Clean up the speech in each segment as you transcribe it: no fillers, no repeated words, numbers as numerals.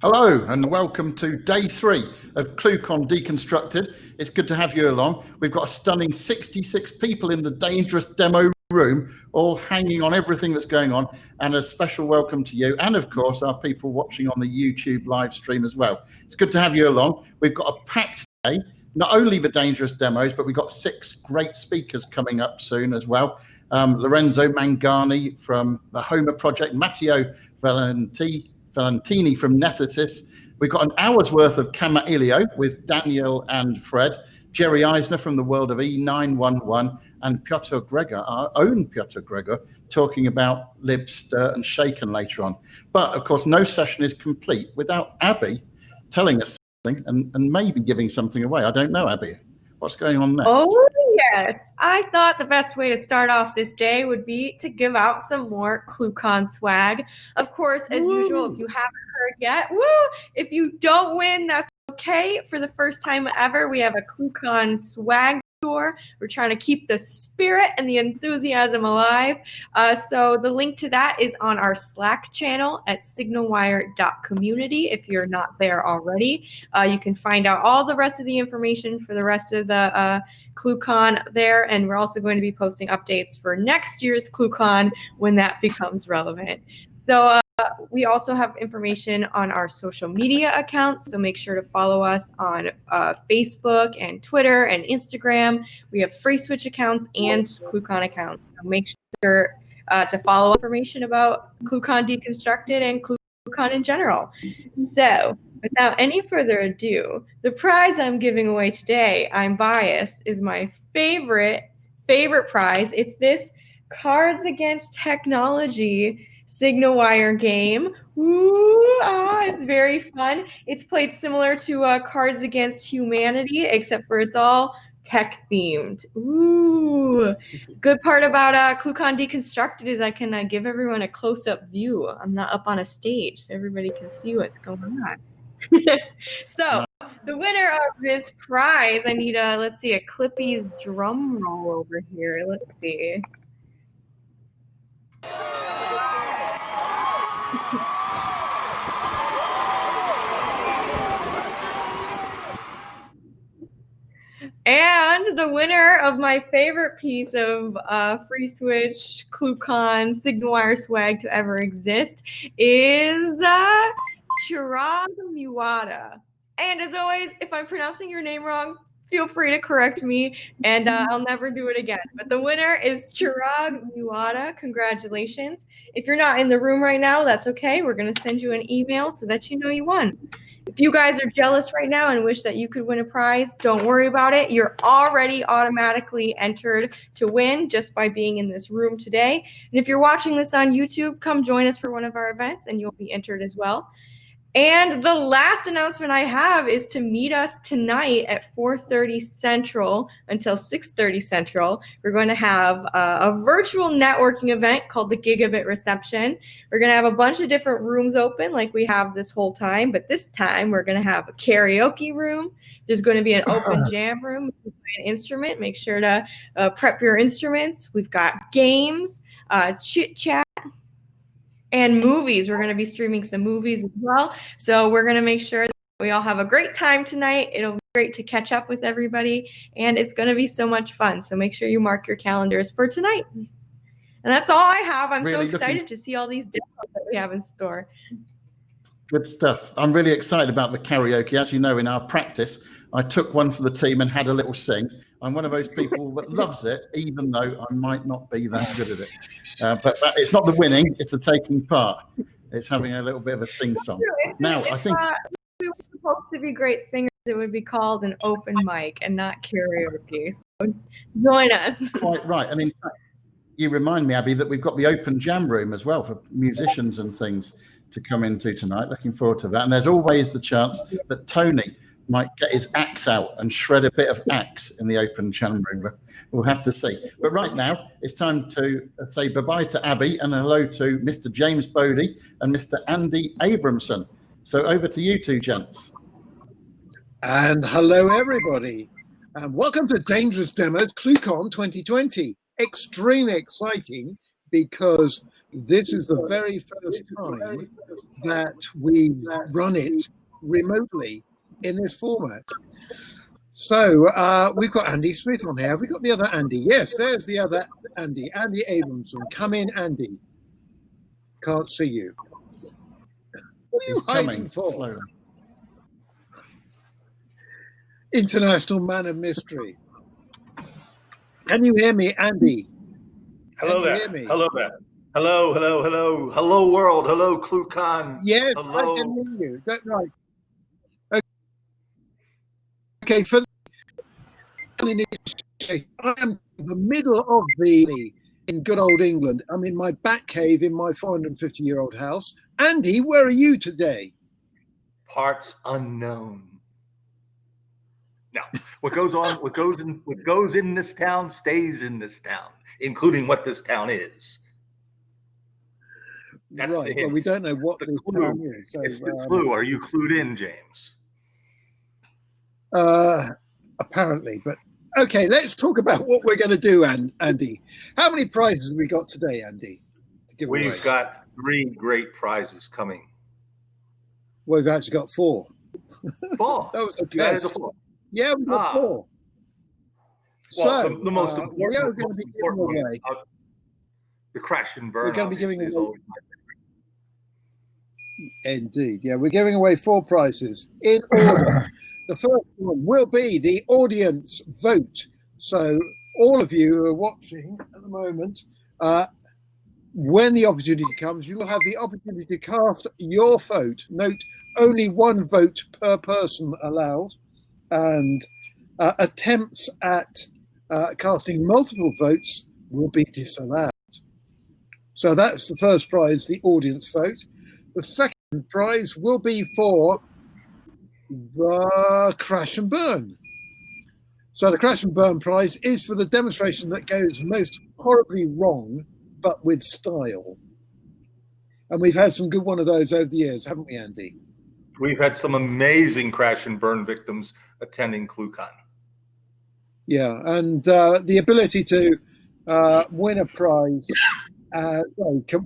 Hello and welcome to day 3 of ClueCon Deconstructed. It's good to have you along. We've got a stunning 66 people in the dangerous demo room, all hanging on everything that's going on, and a special welcome to you and of course our people watching on the YouTube live stream as well. It's good to have you along. We've got a packed day, not only the dangerous demos, but we've got 6 great speakers coming up soon as well. Lorenzo Mangani from the Homer Project, Matteo Valentini from Nethesis. We've got an hour's worth of Camailio with Daniel and Fred, Jerry Eisner from the world of E911, and Piotr Gregor, our own Piotr Gregor, talking about Lib, Stir and Shaken later on. But of course, no session is complete without Abby telling us something and maybe giving something away. I don't know, Abby. What's going on next? Oh, yes. I thought the best way to start off this day would be to give out some more ClueCon swag. Of course, as usual, if you haven't heard yet, if you don't win, that's okay. For the first time ever, we have a ClueCon swag tour. We're trying to keep the spirit and the enthusiasm alive. So the link to that is on our Slack channel at signalwire.community. If you're not there already, you can find out all the rest of the information for the rest of the ClueCon there. And we're also going to be posting updates for next year's ClueCon when that becomes relevant. So we also have information on our social media accounts, so make sure to follow us on Facebook and Twitter and Instagram. We have Free Switch accounts and ClueCon accounts. So make sure to follow information about ClueCon Deconstructed and ClueCon in general. So without any further ado, the prize I'm giving away today, I'm biased, is my favorite prize. It's this Cards Against Technology Signal Wire game. It's very fun. It's played similar to Cards Against Humanity, except for it's all tech themed. Good part about ClueCon Deconstructed is I can give everyone a close-up view. I'm not up on a stage, so everybody can see what's going on. So the winner of this prize, I need let's see, a Clippy's drum roll over here. Let's see. And the winner of my favorite piece of Free Switch, ClueCon, Signal Wire swag to ever exist is Chirag Muwada. And as always, if I'm pronouncing your name wrong, feel free to correct me, and I'll never do it again. But the winner is Chirag Muwada. Congratulations. If you're not in the room right now, that's okay. We're going to send you an email so that you know you won. If you guys are jealous right now and wish that you could win a prize, don't worry about it. You're already automatically entered to win just by being in this room today. And if you're watching this on YouTube, come join us for one of our events and you'll be entered as well. And the last announcement I have is to meet us tonight at 4:30 Central until 6:30 Central. We're going to have a virtual networking event called the Gigabit Reception. We're going to have a bunch of different rooms open like we have this whole time, but this time we're going to have a karaoke room. There's going to be an open jam room. You can play an instrument. Make sure to prep your instruments. We've got games, chit chat, and movies. We're going to be streaming some movies as well. So we're going to make sure that we all have a great time tonight. It'll be great to catch up with everybody, and it's going to be so much fun. So make sure you mark your calendars for tonight. And that's all I have. I'm really so excited to see all these demos that we have in store. Good stuff. I'm really excited about the karaoke. As you know, in our practice, I took one for the team and had a little sing. I'm one of those people that loves it, even though I might not be that good at it. But it's not the winning, it's the taking part. It's having a little bit of a sing-song. Now, I think we were supposed to be great singers, it would be called an open mic and not karaoke. So join us. Quite right. And in fact, you remind me, Abby, that we've got the open jam room as well for musicians and things to come into tonight. Looking forward to that. And there's always the chance that Tony might get his axe out and shred a bit of axe in the open jam room. We'll have to see. But right now, it's time to say bye-bye to Abby and hello to Mr. James Bodie and Mr. Andy Abramson. So over to you two gents. And hello, everybody. Welcome to Dangerous Demos ClueCon 2020. Extremely exciting because this is the very first time that we've run it remotely in this format. So we've got Andy Smith on here. Have we got the other Andy? Yes, there's the other Andy. Andy Abramson. Come in, Andy. Can't see you. What are you hiding for? Slowly. International man of mystery. Can you hear me, Andy? Hello there. Hello there. Hello, hello, hello. Hello, world. Hello, ClueCon. Yes, hello. I can hear you. Right. Okay, for I am in the middle of the in good old England. I'm in my back cave in my 450-year-old house. Andy, where are you today? Parts unknown. No, what goes on, what goes in this town stays in this town, including what this town is. That's right. Well, we don't know what the town is. So, it's the clue. Are you clued in, James? Apparently, but okay. Let's talk about what we're going to do, Andy. How many prizes have we got today, Andy? To give away? We've got 3 great prizes coming. Well, we've actually got 4. 4. That was a test. test. Yeah, we've got 4. Well, so the most important, we are going to be giving away the crash and burn. We're going to be giving away. Always Indeed, yeah, we're giving away 4 prizes in order. The first one will be the audience vote. So all of you who are watching at the moment, when the opportunity comes, you will have the opportunity to cast your vote. Note, only 1 vote per person allowed, and attempts at casting multiple votes will be disallowed. So that's the first prize, the audience vote. The second prize will be for the crash and burn. So the crash and burn prize is for the demonstration that goes most horribly wrong, but with style. And we've had some good one of those over the years, haven't we, Andy? We've had some amazing crash and burn victims attending ClueCon. Yeah, and the ability to win a prize,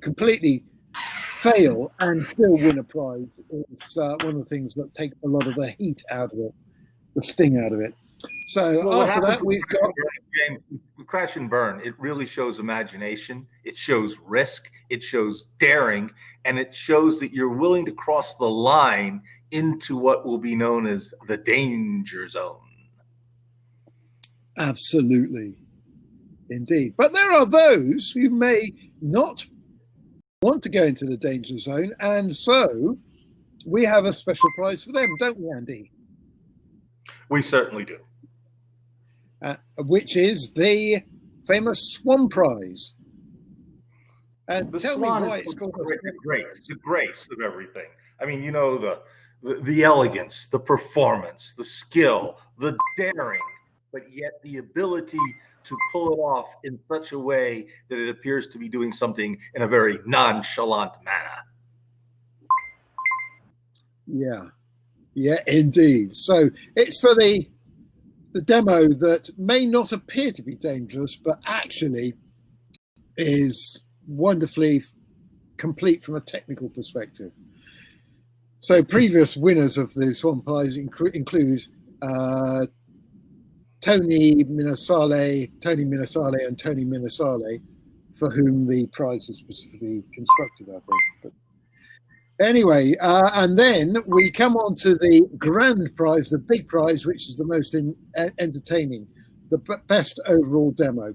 completely fail and still win a prize is one of the things that take a lot of the heat out of it, the sting out of it. So after that, we've got James, with crash and burn. It really shows imagination. It shows risk. It shows daring, and it shows that you're willing to cross the line into what will be known as the danger zone. Absolutely, indeed. But there are those who may not want to go into the danger zone, and so we have a special prize for them, don't we, Andy? We certainly do. Which is the famous Swan prize. And the tell Swan me why is it's called the grace of everything. I mean, you know, the elegance, the performance, the skill, the daring, but yet the ability to pull it off in such a way that it appears to be doing something in a very nonchalant manner. Yeah, indeed. So it's for the demo that may not appear to be dangerous, but actually is wonderfully complete from a technical perspective. So previous winners of the Swan Prize include Tony Minasale, and Tony Minasale, for whom the prize is specifically constructed, I think. But anyway, and then we come on to the grand prize, the big prize, which is the most entertaining, the best overall demo.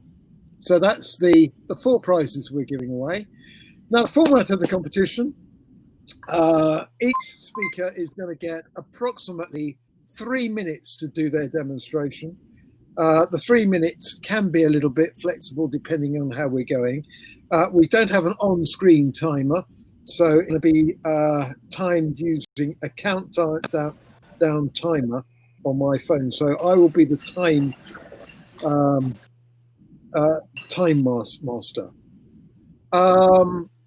So that's the 4 prizes we're giving away. Now, the format of the competition, each speaker is going to get approximately 3 minutes to do their demonstration. The 3 minutes can be a little bit flexible depending on how we're going. We don't have an on-screen timer, so it'll be timed using a countdown timer on my phone. So I will be the time master.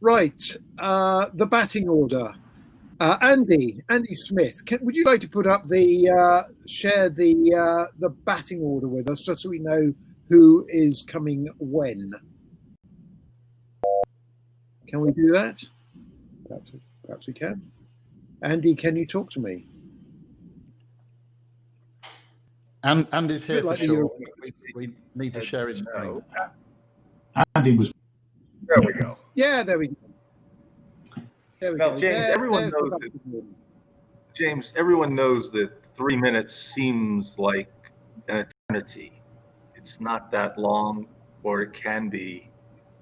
Right, the batting order. Andy Smith, would you like to put up share the batting order with us, just so we know who is coming when? Can we do that? Perhaps we can. Andy, can you talk to me? And is here for Like sure. We need to share his screen. Andy was. There we go. Yeah, there we go. There we Now, go. James, everyone knows that. James, everyone knows that 3 minutes seems like an eternity. It's not that long, or it can be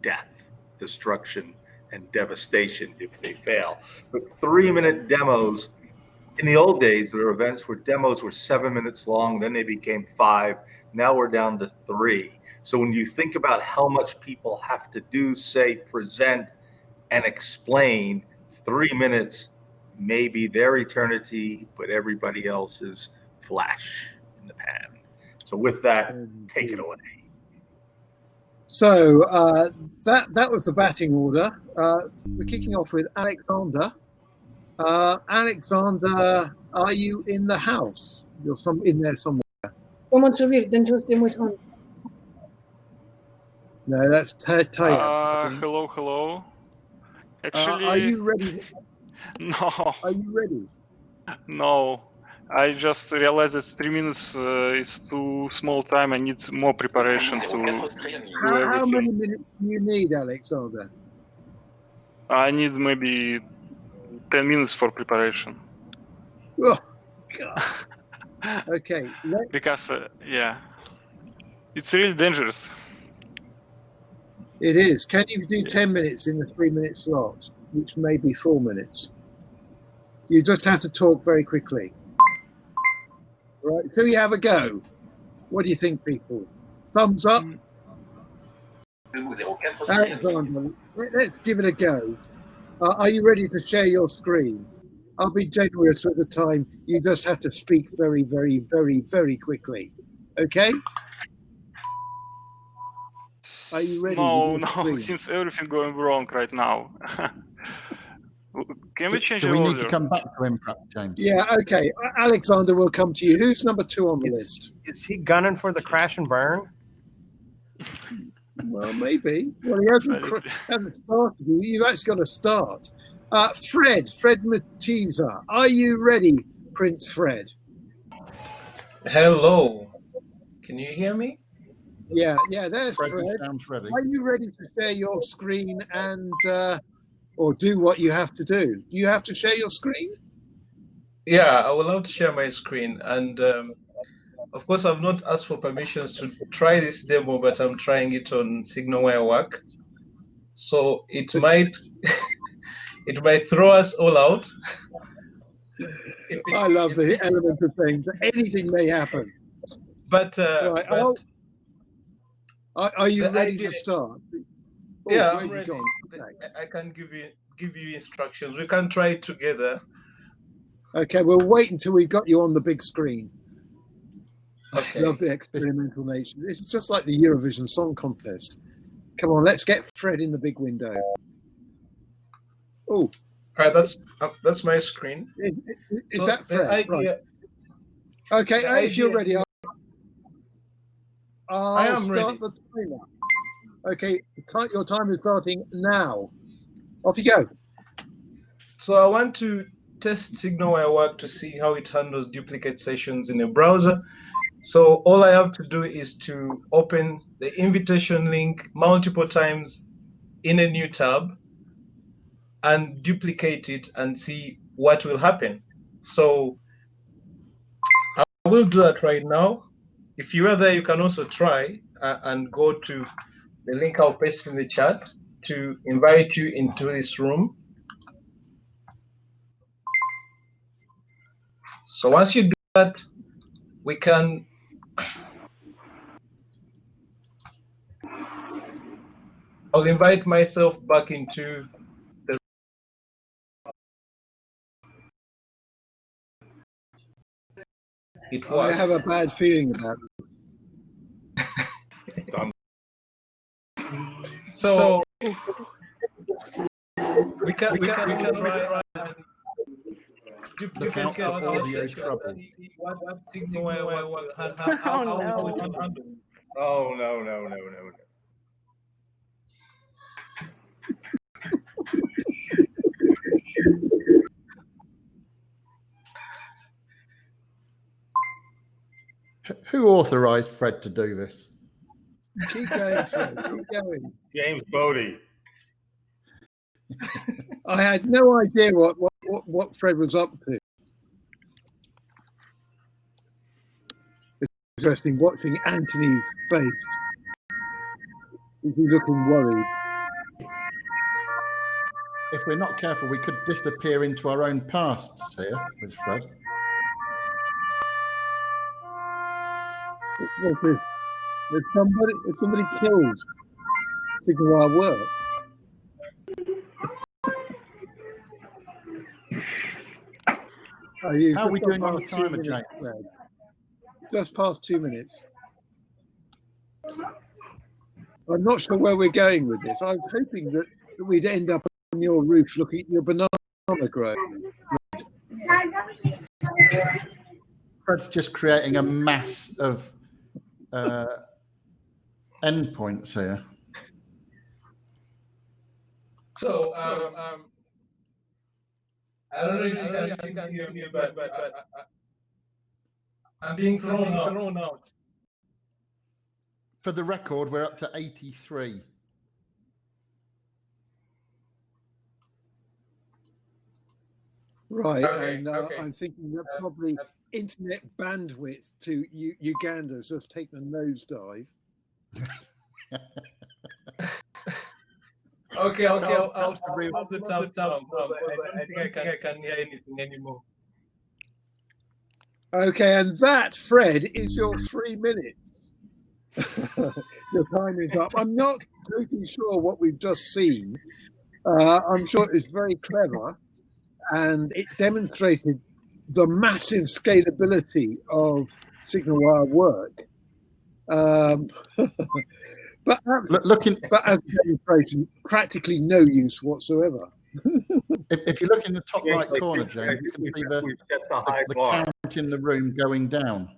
death, destruction, and devastation if they fail. But 3-minute demos, in the old days, there were events where demos were 7 minutes long, then they became 5. Now we're down to 3. So when you think about how much people have to do, say, present, and explain, 3 minutes may be their eternity, but everybody else's flash in the pan. So with that, take it away. So that was the batting order. We're kicking off with Alexander. Alexander, are you in the house? You're in there somewhere. No, that's Taya. Hello. Actually, are you ready? No. Are you ready? No. I just realized that 3 minutes is too small time. I need more preparation to do everything. How many minutes do you need, Alexander? I need maybe 10 minutes for preparation. Oh, God. Okay. Because, yeah, it's really dangerous. It is. Can you do 10 minutes in the 3-minute slot, which may be 4 minutes? You just have to talk very quickly. Right. So you have a go. What do you think, people? Thumbs up? Alexander, let's give it a go. Are you ready to share your screen? I'll be generous with the time. You just have to speak very, very, very, very quickly. Okay? Are you ready? No. It seems everything going wrong right now. Can we change the order? We need to come back to him, perhaps, James. Yeah, okay. Alexander will come to you. Who's number 2 on the list? Is he gunning for the crash and burn? Well, maybe. Well, he hasn't started. You've actually got to start. Fred Matisa. Are you ready, Prince Fred? Hello. Can you hear me? Yeah, there's Fred. Sounds ready. Are you ready to share your screen and or do what you have to do? Do you have to share your screen? Yeah, I would love to share my screen. And of course, I've not asked for permissions to try this demo, but I'm trying it on Signal where I work. So it might it might throw us all out. I love the element of things. Anything may happen. But, right, are you ready to start? Yeah, I'm ready. I can give you instructions. We can try it together. Okay, we'll wait until we've got you on the big screen. Okay. I love the experimental nature. It's just like the Eurovision Song Contest. Come on, let's get Fred in the big window. Oh, all right. That's my screen. Is so that Fred? Right. Okay, if you're ready, I'll start the timer. Okay, your time is starting now. Off you go. So I want to test Signal where I work to see how it handles duplicate sessions in a browser. So all I have to do is to open the invitation link multiple times in a new tab and duplicate it and see what will happen. So I will do that right now. If you are there, you can also try and go to the link I'll paste in the chat to invite you into this room. So once you do that, we can I'll invite myself back into the it was. I have a bad feeling about it. So we can try and duplicate audio trouble. What Signal where will handle. Oh, no. Who authorized Fred to do this? Keep going, Fred. Keep going. James Bodie. I had no idea what Fred was up to. It's interesting watching Anthony's face. He's looking worried. If we're not careful, we could disappear into our own pasts here with Fred. What's this? If somebody kills Signal Our Work. How are we doing on the timer, James? Fred? Just past 2 minutes. I'm not sure where we're going with this. I was hoping that we'd end up on your roof looking at your banana grow. Fred's just creating a mass of endpoints here. So, I don't know if you can hear me, but I'm being thrown out. For the record, we're up to 83. Right, Okay, and okay. I'm thinking that probably internet bandwidth to Uganda's just taken a nosedive. Okay, I'll Perhaps the real- the top. I think I can hear anything anymore. Okay, and that, Fred, is your 3 minutes. Your time is up. I'm not totally sure what we've just seen. I'm sure it's very clever, and it demonstrated the massive scalability of Signal Wire work. But as a demonstration, practically no use whatsoever. If you look in the top James, right corner, James, you can see we've set the high the bar. count in the room going down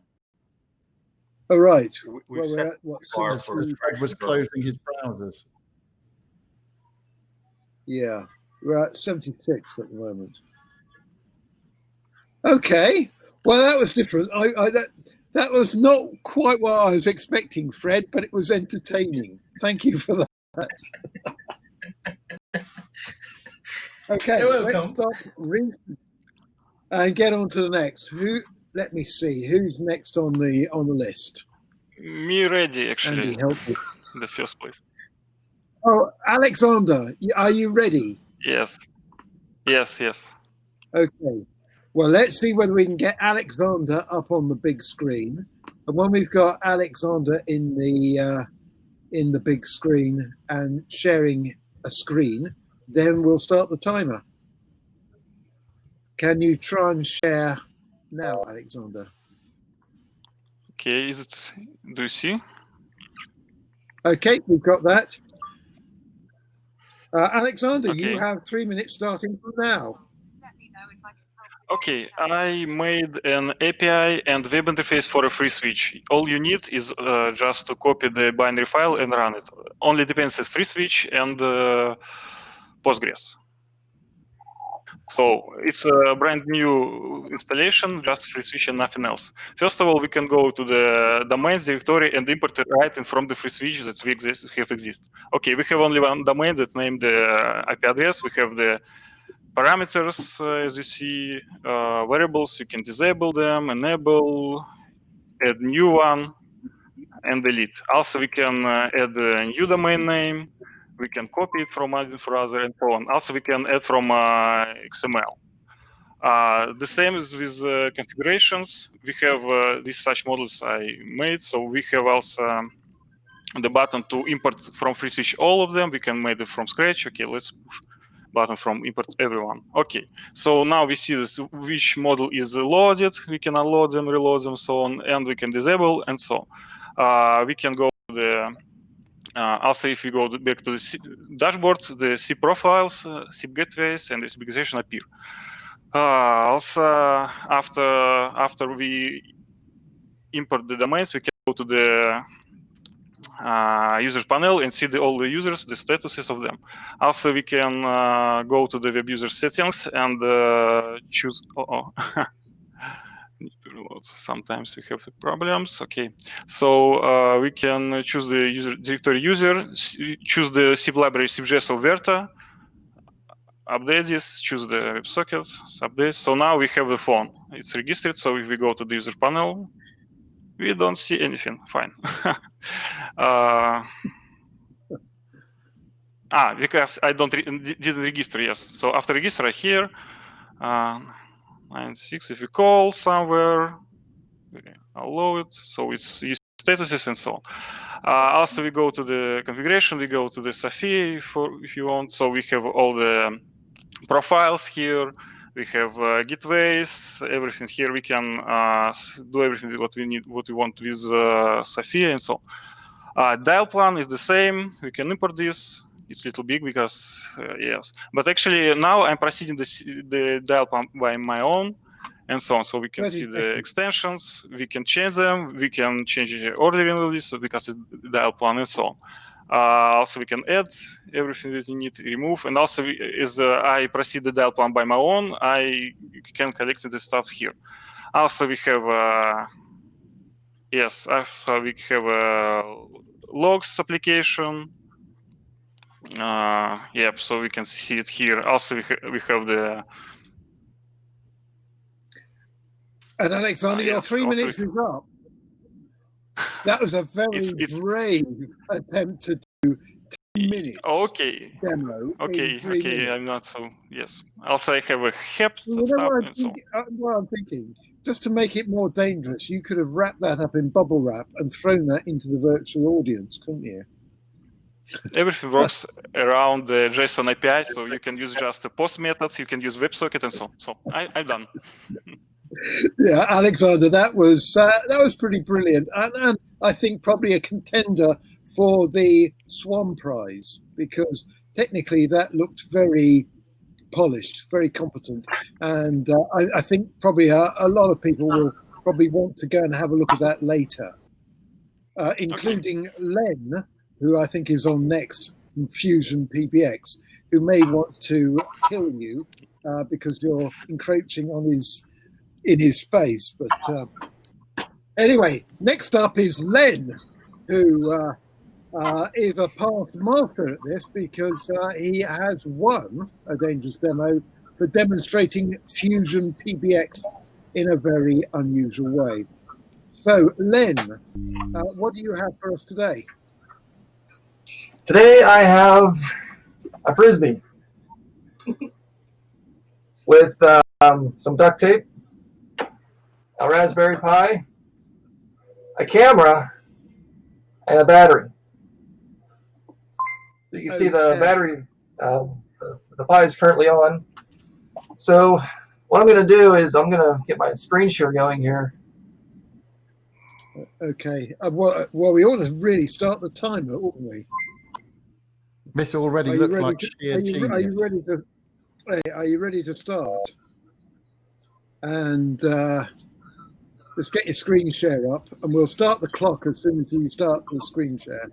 Oh, right. We've Well, set we're at what? bar as for Fred was closing his browsers. Yeah, we're at 76 at the moment. Okay, well, that was different. That was not quite what I was expecting, Fred, but it was entertaining. Thank you for that. Okay, You're let's welcome. stop and get on to the next. Let me see who's next on the list. Me ready, actually. Andy, help me. In the first place. Oh, Alexander, are you ready? Yes. Yes. Okay. Well, let's see whether we can get Alexander up on the big screen. And when we've got Alexander in the big screen and sharing a screen, then we'll start the timer. Can you try and share now, Alexander? Okay. Do you see? Okay, we've got that. Alexander, Okay. you have 3 minutes starting from now. Okay, I made an API and web interface for a free switch. All you need is just to copy the binary file and run it. Only depends on free switch and Postgres. So it's a brand new installation, just free switch and nothing else. First of all, we can go to the domains directory and import it right in from the free switch that we have exist. Okay, we have only one domain that's named the IP address. We have the parameters, as you see, variables. You can disable them, enable, add new one, and delete. Also, we can add a new domain name. We can copy it from other and so on. Also, we can add from XML. The same is with configurations. We have these such models I made. So we have also the button to import from free switch all of them. We can make it from scratch. Okay, let's push button from import everyone. Okay, so now we see this which model is loaded. We can unload them, reload them, so on, and we can disable and so on. We can go to the also if we go back to the dashboard, the SIP profiles, SIP gateways, and the specification appear. Also, after we import the domains, we can go to the user panel and see all the users, the statuses of them. Also, we can go to the web user settings and choose. Need to reload. Sometimes we have problems. Okay, so we can choose the user directory user, choose the zip library zipjs or Verta, update this, choose the WebSocket, update. So now we have the phone. It's registered. So if we go to the user panel, we don't see anything. Fine. Because I didn't register. Yes. So after register here, 96. If we call somewhere, we allow it. So it's use statuses and so on. Also, we go to the configuration. We go to the SAFI if you want. So we have all the profiles here. We have gateways, everything here. We can do everything what we need, what we want with SAFI and so on. Dial plan is the same. We can import this. It's a little big because yes, but actually now I'm proceeding the dial plan by my own and so on. So we can see the extensions. We can change them. We can change the ordering of this because it's dial plan and so on. Also, we can add everything that you need, remove, and also as I proceed the dial plan by my own, I can collect the stuff here. Also, we have yes, so we have a logs application. Yep, so we can see it here. Also, we have the. And Alexander, your 3 minutes is up. That was a very brave attempt to do 10 minutes. Okay. Demo. Okay. I'm not so. Yes. Also, I have a HEP stuff and so. What I'm thinking, just to make it more dangerous, you could have wrapped that up in bubble wrap and thrown that into the virtual audience, couldn't you? Everything works around the JSON API, so you can use just the post methods, you can use WebSocket and so on. So I'm done. Yeah, Alexander, that was pretty brilliant, and I think probably a contender for the Swan Prize, because technically that looked very polished, very competent, and I think probably a lot of people will probably want to go and have a look at that later, including Len, who I think is on next from Fusion PBX, who may want to kill you because you're encroaching on in his space. But anyway, next up is Len, who is a past master at this because he has won a dangerous demo for demonstrating Fusion PBX in a very unusual way. So, Len, what do you have for us today? Today I have a Frisbee with some duct tape, a Raspberry Pi, a camera, and a battery. So you can see the batteries, the Pi is currently on. So what I'm going to do is I'm going to get my screen share going here. Okay. Well, we ought to really start the timer, oughtn't we? This already looks like sheer genius. Are you ready to start? And let's get your screen share up, and we'll start the clock as soon as you start the screen share.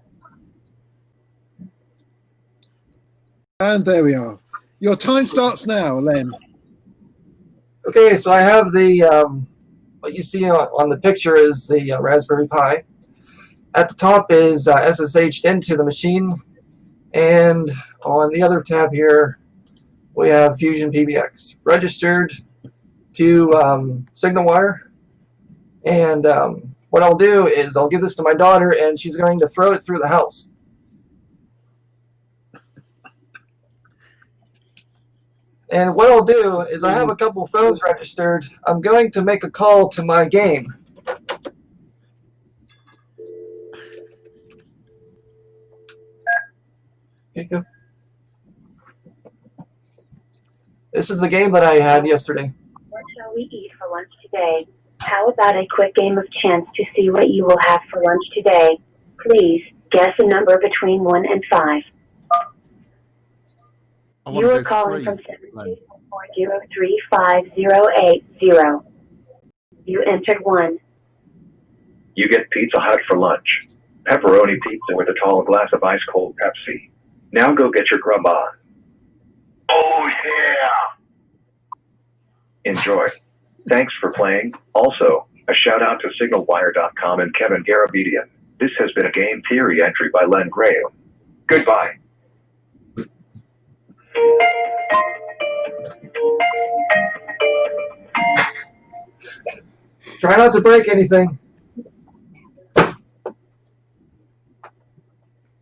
And there we are. Your time starts now, Len. Okay, so I have the what you see on the picture is the Raspberry Pi. At the top is SSH'd into the machine. And on the other tab here, we have Fusion PBX registered to SignalWire. And what I'll do is I'll give this to my daughter, and she's going to throw it through the house. And what I'll do is I have a couple phones registered. I'm going to make a call to my game. Okay, go. This is the game that I had yesterday. What shall we eat for lunch today? How about a quick game of chance to see what you will have for lunch today? Please guess a number between 1 and 5. You are calling from 724035080. You entered 1. You get Pizza Hut for lunch. Pepperoni pizza with a tall glass of ice cold Pepsi. Now go get your grub on. Oh yeah! Enjoy. Thanks for playing. Also, a shout out to SignalWire.com and Kevin Garabedian. This has been a game theory entry by Len Graham. Goodbye. Try not to break anything.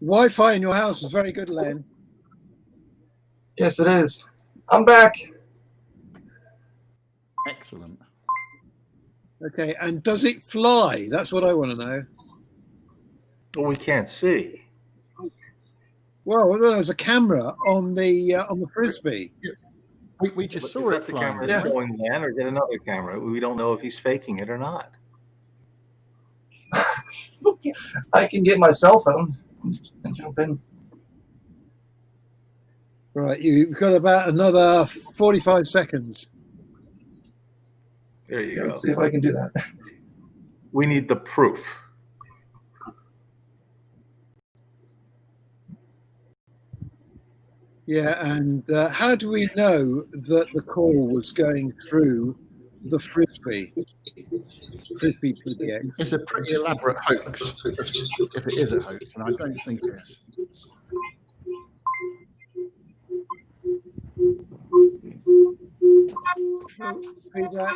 Wi-Fi in your house is very good, Len. Yes, it is. I'm back. Excellent. Okay, and does it fly? That's what I want to know. Well, we can't see. Well, there's a camera on the frisbee. We just Is saw that it the flying. camera Yeah. showing Len, or get another camera? We don't know if he's faking it or not. I can get my cell phone and jump in. Right, you've got about another 45 seconds. There you go. Let's see if I can do that. We need the proof. Yeah, and how do we know that the call was going through the frisbee? Frisbee PPX. It's a pretty elaborate hoax, if it is a hoax, and I don't think it is. Feedback.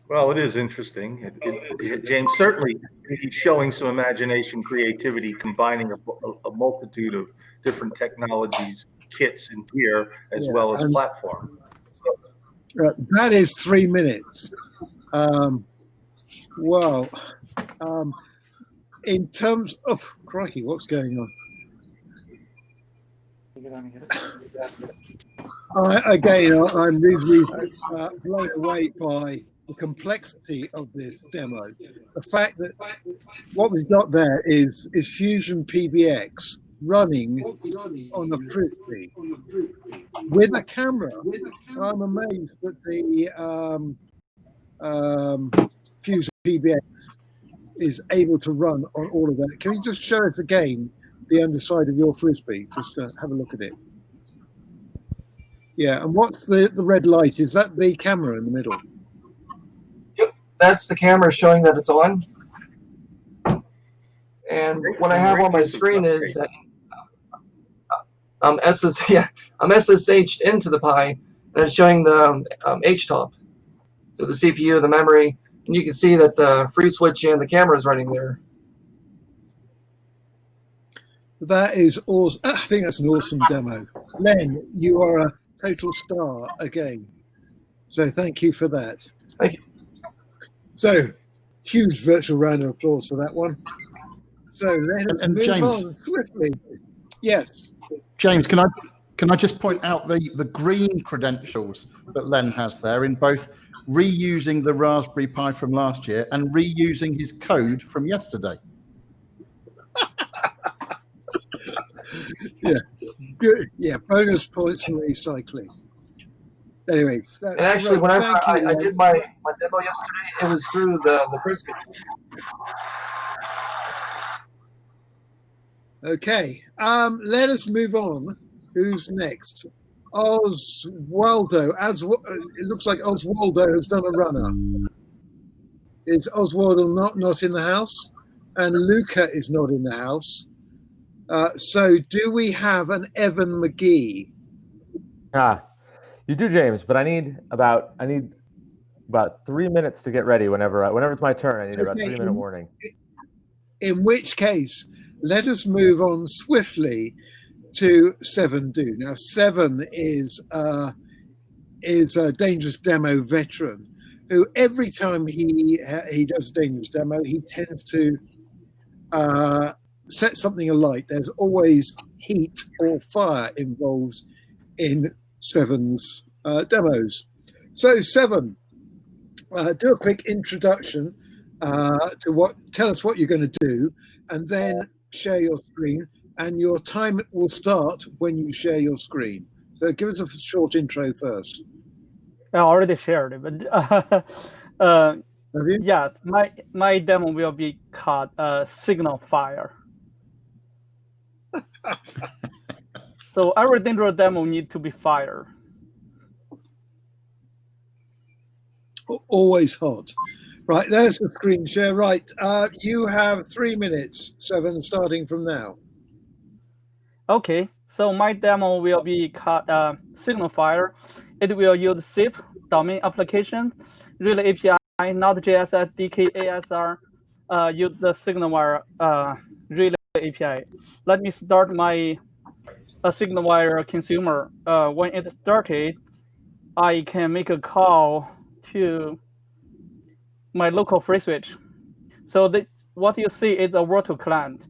Well, it is interesting. James, certainly he's showing some imagination, creativity, combining a multitude of different technologies, kits, and gear, as well as platform. That is 3 minutes. Well, in terms of crikey, what's going on? I'm reasonably blown away by the complexity of this demo. The fact that what we've got there is Fusion PBX running on a frisbee with a camera. And I'm amazed that the Fusion PBX is able to run on all of that. Can you just show us again the underside of your frisbee? Just to have a look at it. Yeah, and what's the red light? Is that the camera in the middle? Yep, that's the camera showing that it's on. And what I have on my screen is I'm SSH'd into the Pi, and it's showing the H-top. So the CPU, the memory, and you can see that the free switch and the camera is running there. That is awesome. I think that's an awesome demo. Len, you are a total star again. So thank you for that. Thank you. So, huge virtual round of applause for that one. So let us move James, on swiftly. Yes. James, can I just point out the green credentials that Len has there in both reusing the Raspberry Pi from last year and reusing his code from yesterday? Yeah, good. Yeah, bonus points for recycling. Anyway, and actually, whenever I did my demo yesterday, it was through the frisbee. Okay, let us move on. Who's next? Oswaldo. It looks like Oswaldo has done a runner. Is Oswaldo not in the house? And Luca is not in the house. So do we have an Evan McGee? You do, James, but I need about 3 minutes to get ready. Whenever it's my turn, I need about 3 minute warning. In which case, let us move on swiftly to Seven Do. Now, Seven is a dangerous demo veteran who every time he does a dangerous demo, he tends to set something alight. There's always heat or fire involved in Seven's demos. So Seven, do a quick introduction tell us what you're going to do, and then share your screen, and your time will start when you share your screen. So give us a short intro first. I already shared it, but Have you? yes, my demo will be called Signal Fire. So every dangerous demo need to be fire. Always hot. Right, there's the screen share. Right, you have 3 minutes, Seven, starting from now. Okay, so my demo will be called Signal Fire. It will use SIP, domain application, Relay API, Node.js, SDK, ASR, use the SignalWire Relay API. Let me start my SignalWire consumer. When it started, I can make a call to my local free switch. So what you see is a virtual client.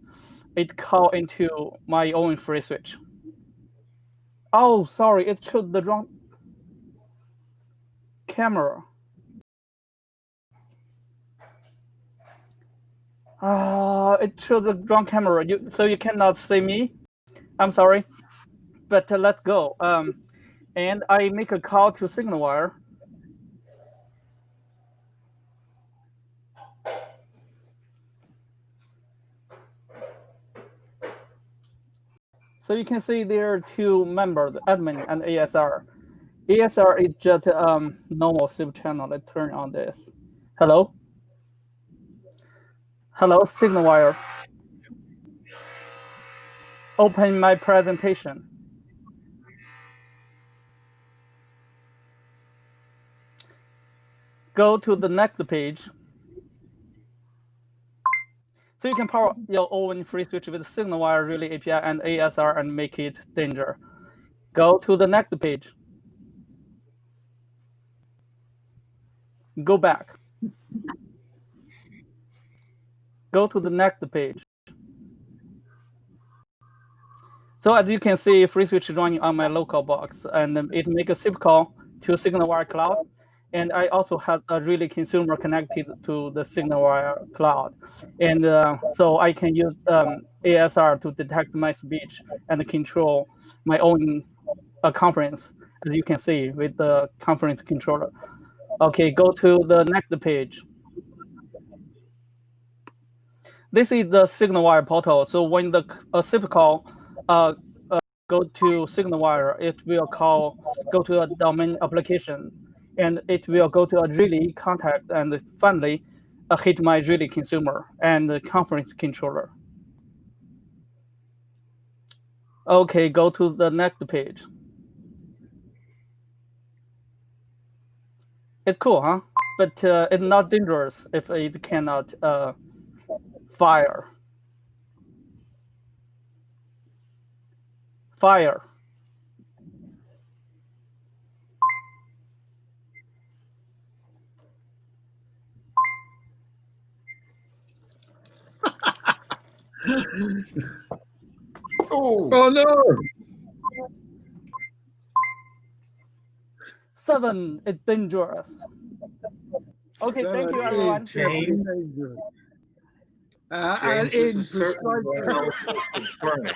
It call into my own free switch. Oh, sorry, it chose the wrong camera. It chose the wrong camera. So you cannot see me. I'm sorry, but let's go. And I make a call to SignalWire. So you can see there are two members, admin and ASR. ASR is just normal SIP channel. Let's turn on this. Hello? Hello, SignalWire. Open my presentation. Go to the next page. So you can power your own free switch with SignalWire Relay API and ASR and make it danger. Go to the next page. Go back. Go to the next page. So as you can see, free switch running on my local box, and it make a SIP call to SignalWire cloud. And I also have a Relay consumer connected to the SignalWire cloud. And so I can use ASR to detect my speech and control my own conference, as you can see with the conference controller. Okay, go to the next page. This is the SignalWire portal. So when the SIP call go to SignalWire, it will go to a domain application, and it will go to a Relay contact and finally hit my Relay consumer and the conference controller. Okay, go to the next page. It's cool, huh? But it's not dangerous if it cannot fire. Fire. Oh no! 7 is dangerous. Okay, thank you, everyone. Dangerous. And James, in this is certainly concerning.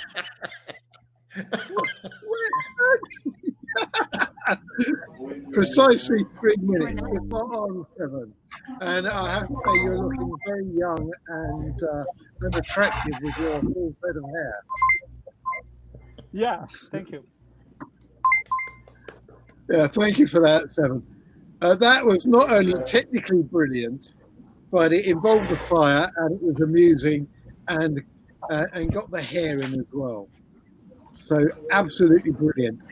Precisely 3 minutes. You're spot on, Seven. And I have to say, you're looking very young and attractive with your full head of hair. Yeah, thank you. Yeah, thank you for that, Seven. That was not only technically brilliant, but it involved a fire and it was amusing and got the hair in as well. So absolutely brilliant.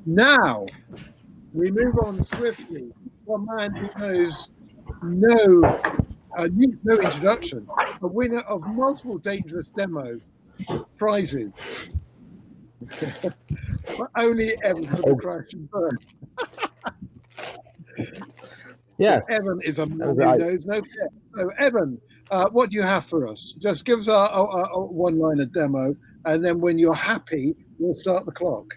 Now we move on swiftly. One man who knows needs no introduction, a winner of multiple dangerous demo prizes. But only Evan for the crash and burn. Yes. Evan is a man who knows no fear. So Evan, what do you have for us? Just give us a one-liner demo, and then when you're happy, we'll start the clock.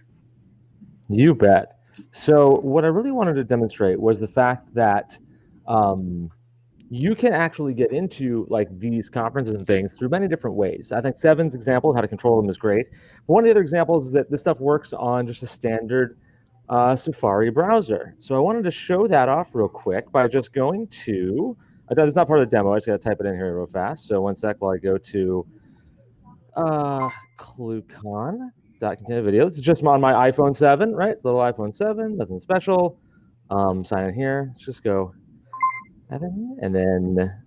You bet. So what I really wanted to demonstrate was the fact that you can actually get into like these conferences and things through many different ways. I think Seven's example of how to control them is great. But one of the other examples is that this stuff works on just a standard Safari browser. So I wanted to show that off real quick by just going to, it's not part of the demo, I just got to type it in here real fast. So one sec while I go to ClueCon.content video. This is just on my iPhone 7, right? It's a little iPhone 7, nothing special. Sign in here. Let's just go Evan, and then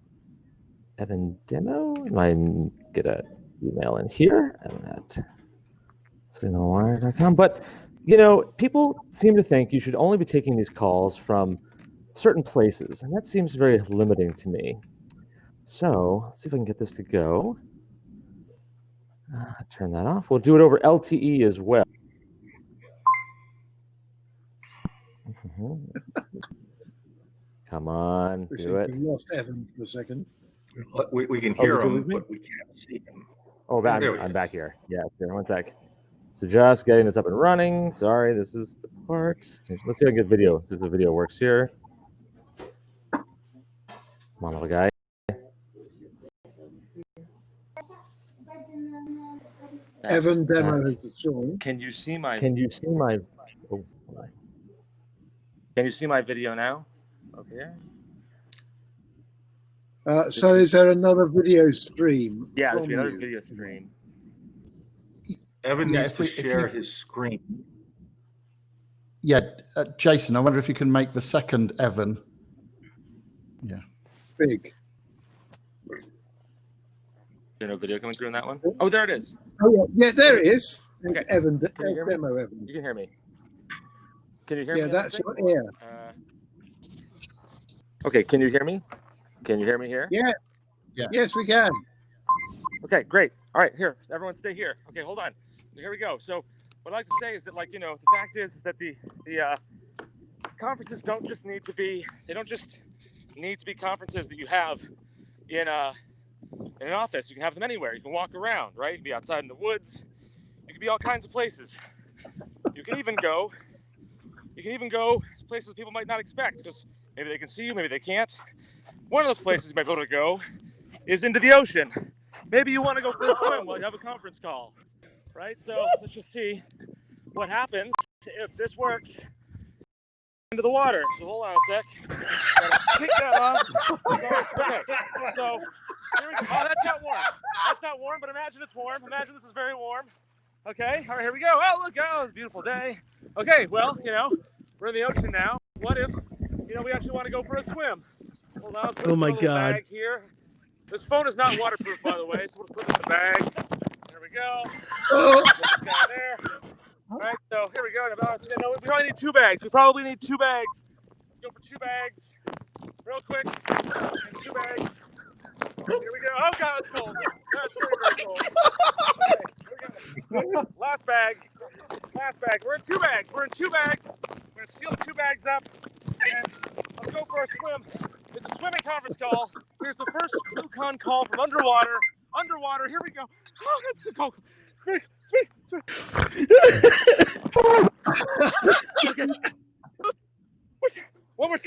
Evan demo. And I get an email in here, Evan at signalwire.com. But you know, people seem to think you should only be taking these calls from certain places, and that seems very limiting to me. So let's see if I can get this to go. Turn that off. We'll do it over LTE as well. Come on, do it. We lost Evan for a second. We can hear him, but we can't see him. Oh, I'm back here. Yeah, here, one sec. So just getting this up and running. Sorry, this is the part. Let's see if I can get video. See if the video works here. Come on, little guy. Evan demo has joined. Can you see my? Oh, can you see my video now? Over here. So is there another video stream? Yeah, there's another video stream. Evan needs to share his screen. Yeah, Jason, I wonder if you can make the second Evan. Yeah. Big. Is there no video coming through in that one? Oh, there it is. Oh, yeah, there it is. Okay. Evan, demo Evan. You can hear me. Can you hear me? Yeah, that's your ear. Okay, can you hear me? Can you hear me here? Yeah. Yeah. Yes, we can. Okay, great. All right, here, everyone stay here. Okay, hold on. Here we go. So what I'd like to say is that, like, you know, the fact is that the conferences don't just need to be, they don't just need to be conferences that you have in an office. You can have them anywhere. You can walk around, right? You can be outside in the woods. You can be all kinds of places. You can even go places people might not expect, because maybe they can see you, maybe they can't. One of those places you might be able to go is into the ocean. Maybe you want to go for a swim while you have a conference call, right? So let's just see what happens if this works into the water. So hold on a sec. Gotta kick that off. Okay, so here we go. Oh, that's not warm. That's not warm, but imagine it's warm. Imagine this is very warm. Okay, all right, here we go. Oh, look, oh, it's a beautiful day. Okay, well, you know, we're in the ocean now. What if, you know, we actually want to go for a swim? Hold on, oh my God. Bag here. This phone is not waterproof, by the way, so we'll put it in the bag. There we go. Oh. Put this guy there. All right, so here we go. We probably need 2 bags. We probably need 2 bags. Let's go for 2 bags. Real quick. And 2 bags. Here we go. Oh, God, it's cold. That's very, very cold. Okay, here we go. Last bag. We're in 2 bags. We're in 2 bags. We're going to seal the 2 bags up. And let's go for a swim. It's a swimming conference call. Here's the first ClueCon call from underwater. Underwater, here we go. Oh, that's so cold. Sweet. Okay. One more.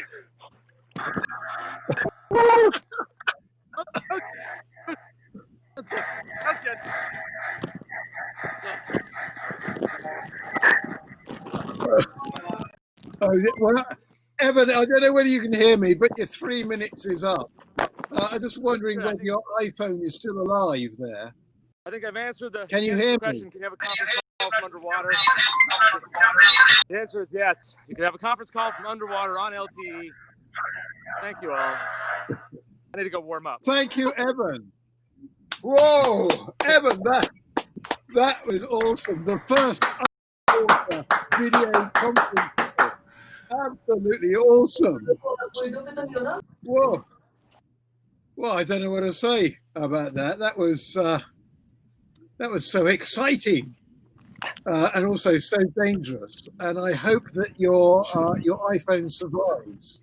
That's good. That's good. Oh, well, Evan, I don't know whether you can hear me, but your 3 minutes is up. I'm just wondering whether your iPhone is still alive there. I think I've answered the Can you hear question. me? Can you have a conference call from underwater? The answer is yes. You can have a conference call from underwater on LTE. Thank you all. I need to go warm up. Thank you, Evan. Whoa, Evan, that was awesome. The first video conference. Absolutely awesome. Whoa. Well, I don't know what to say about that. That was so exciting, and also so dangerous. And I hope that your iPhone survives.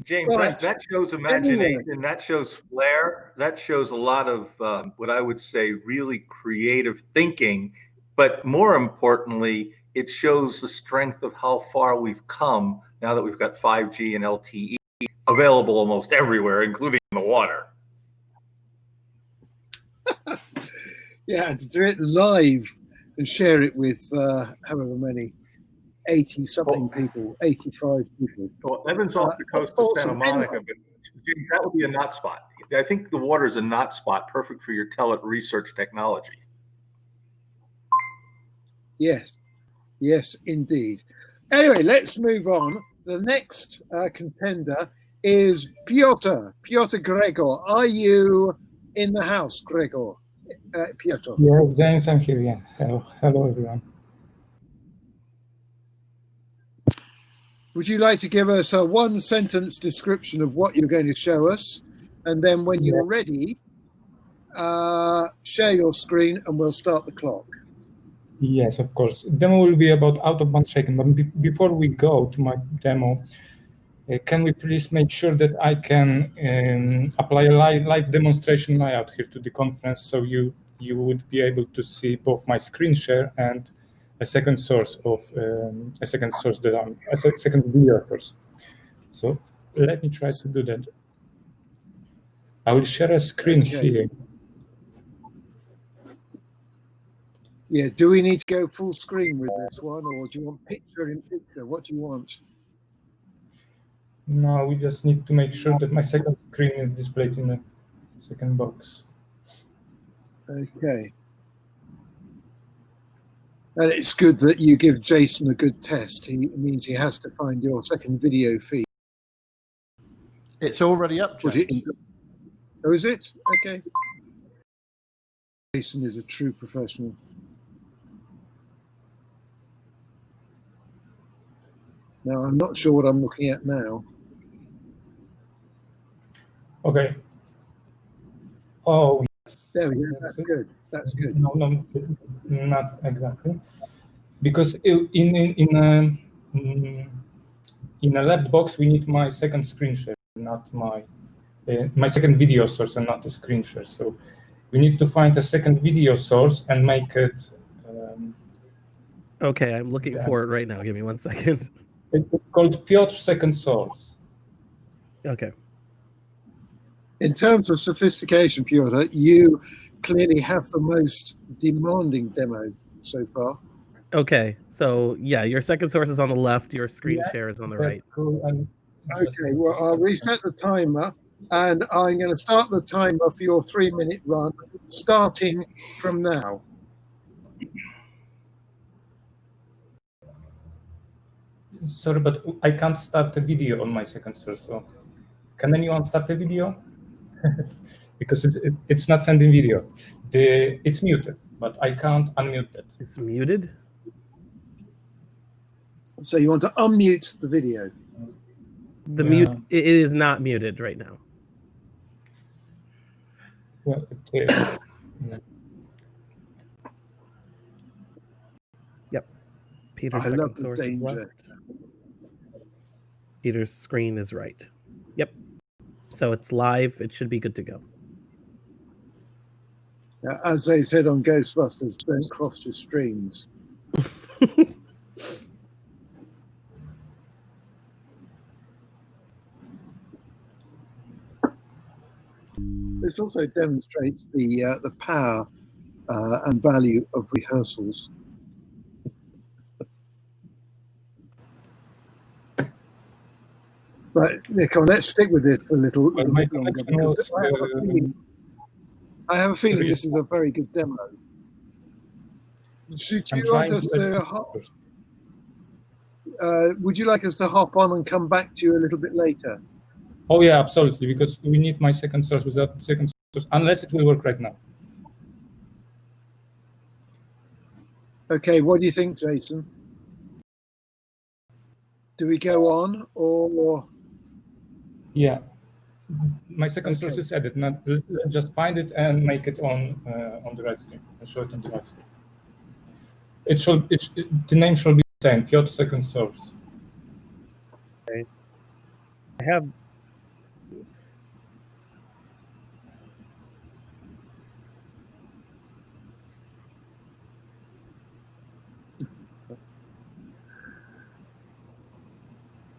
James, that shows imagination. That shows flair. That shows a lot of what I would say really creative thinking. But more importantly, it shows the strength of how far we've come now that we've got 5G and LTE available almost everywhere, including the water. Yeah, to do it live and share it with however many, 80-something people, 85 people. Well, Evan's off the coast of Santa Monica, but James, that would be a knot spot. I think the water is a knot spot, perfect for your research technology. Yes, yes, indeed. Anyway, let's move on. The next contender is Piotr Gregor. Are you in the house, Gregor? Piotr. Yes, James, I'm here. Yeah. Hello, everyone. Would you like to give us a one-sentence description of what you're going to show us? And then when you're ready, share your screen and we'll start the clock. Yes, of course. Demo will be about out-of-band shaking. But before we go to my demo, can we please make sure that I can apply a live demonstration layout here to the conference, so you would be able to see both my screen share and a second source that I'm a second video, of course. So let me try to do that. I will share a screen here. Yeah, do we need to go full screen with this one, or do you want picture in picture? What do you want? No, we just need to make sure that my second screen is displayed in the second box. Okay. And it's good that you give Jason a good test. It means he has to find your second video feed. It's already up, James. Oh, is it? Okay. Jason is a true professional. Now, I'm not sure what I'm looking at now. Okay. Oh, yes. There we go. That's good. That's good. No, not exactly. Because in a left box, we need my second screen share, not my second video source, and not the screen share. So we need to find a second video source and make it. Okay, I'm looking for it right now. Give me 1 second. It's called Piotr Second Source. Okay. In terms of sophistication, Piotr, you clearly have the most demanding demo so far. Okay, so yeah, your second source is on the left, your screen share is on the right. Cool. Okay, well, I'll reset the timer, and I'm going to start the timer for your 3-minute run, starting from now. Sorry, but I can't start the video on my second source. So can anyone start the video? Because it's not sending video. It's muted, but I can't unmute it. It's muted? So you want to unmute the video? It is not muted right now. Well, it is. Yep. Peter's I second love the source is left. danger. Peter's screen is right. Yep. So it's live. It should be good to go. As they said on Ghostbusters, don't cross your streams. This also demonstrates the power and value of rehearsals. Right, Nick, let's stick with this for a little bit longer, because I have a feeling this is a very good demo. Should you like us to would you like us to hop on and come back to you a little bit later? Oh yeah, absolutely, because we need my second source. Without second source, unless it will work right now. Okay, what do you think, Jason? Do we go on, or? Yeah, my second source is added. Not just find it and make it on the right screen and show it on the right screen. The name should be the same. Piotr second source. Okay. I have.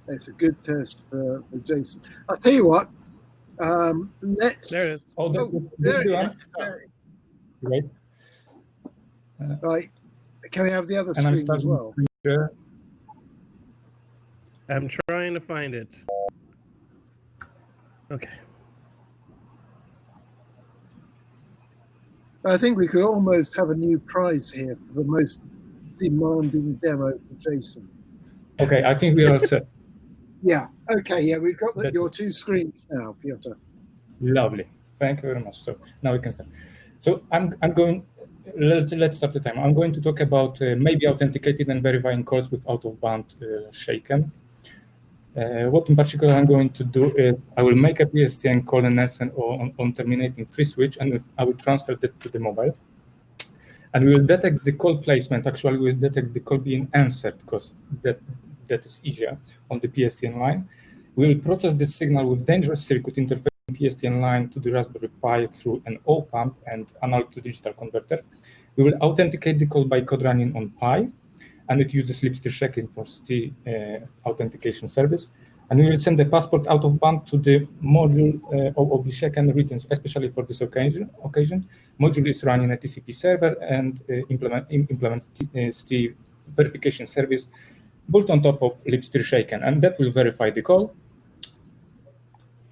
It's a good test for Jason. I'll tell you what. Let's. There it is. There it is. Right. Right. Can we have the other And I'm screen as starting well? screen share. I'm trying to find it. Okay. I think we could almost have a new prize here for the most demanding demo for Jason. Okay, I think we are set. Yeah. Okay. Yeah, we've got That's your two screens now, Piotr. Lovely. Thank you very much. So now we can start. So I'm going. Let's start the time. I'm going to talk about maybe authenticated and verifying calls with out-of-band shaken. What in particular I'm going to do is I will make a PSTN call in SN on terminating free switch, and I will transfer that to the mobile. And we will detect the call placement. Actually, we will detect the call being answered, because that is easier on the PSTN line. We will process the signal with dangerous circuit interfacing PSTN line to the Raspberry Pi through an op-amp and analog to digital converter. We will authenticate the call by code running on Pi, and it uses Lipstick shaking for ST authentication service. And we will send the passport out of band to the module OOB shaken written especially for this occasion. Module is running a TCP server and implements ST verification service built on top of Lipstick shaken, and that will verify the call.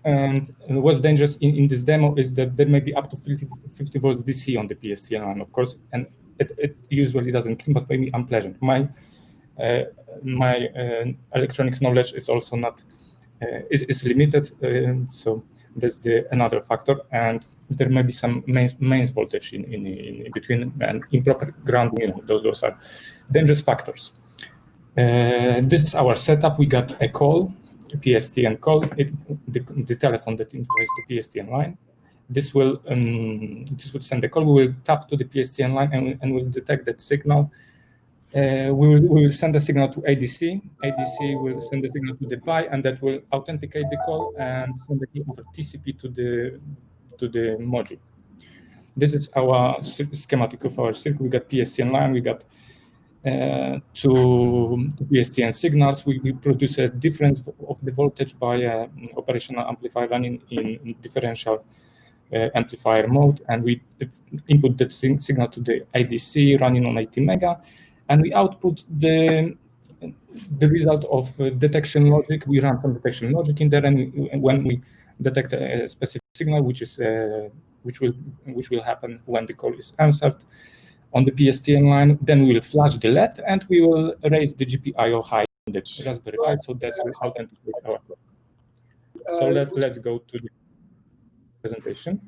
And what's dangerous in this demo is that there may be up to 50 volts DC on the PSTN line, of course, and it usually doesn't kill, but maybe unpleasant. My electronics knowledge is also not is limited, so that's another factor. And there may be some mains voltage in between, and improper grounding. Those are dangerous factors. This is our setup. We got a call, a PSTN call, the telephone that interfaces to PSTN line. This will send the call. We will tap to the PSTN line and we'll detect that signal. We will send the signal to ADC. ADC will send the signal to the Pi, and that will authenticate the call and send the key over TCP to the module. This is our schematic of our circuit. We got PSTN line. We got two PSTN signals. We produce a difference of the voltage by operational amplifier running in differential amplifier mode, and we input that signal to the ADC running on 80 mega, and we output the result of detection logic. We run some detection logic in there, and when we detect a specific signal, which will happen when the call is answered on the PSTN line, then we will flash the LED and we will raise the GPIO high on the Raspberry Pi, so that will authenticate our call. So let's go to the presentation.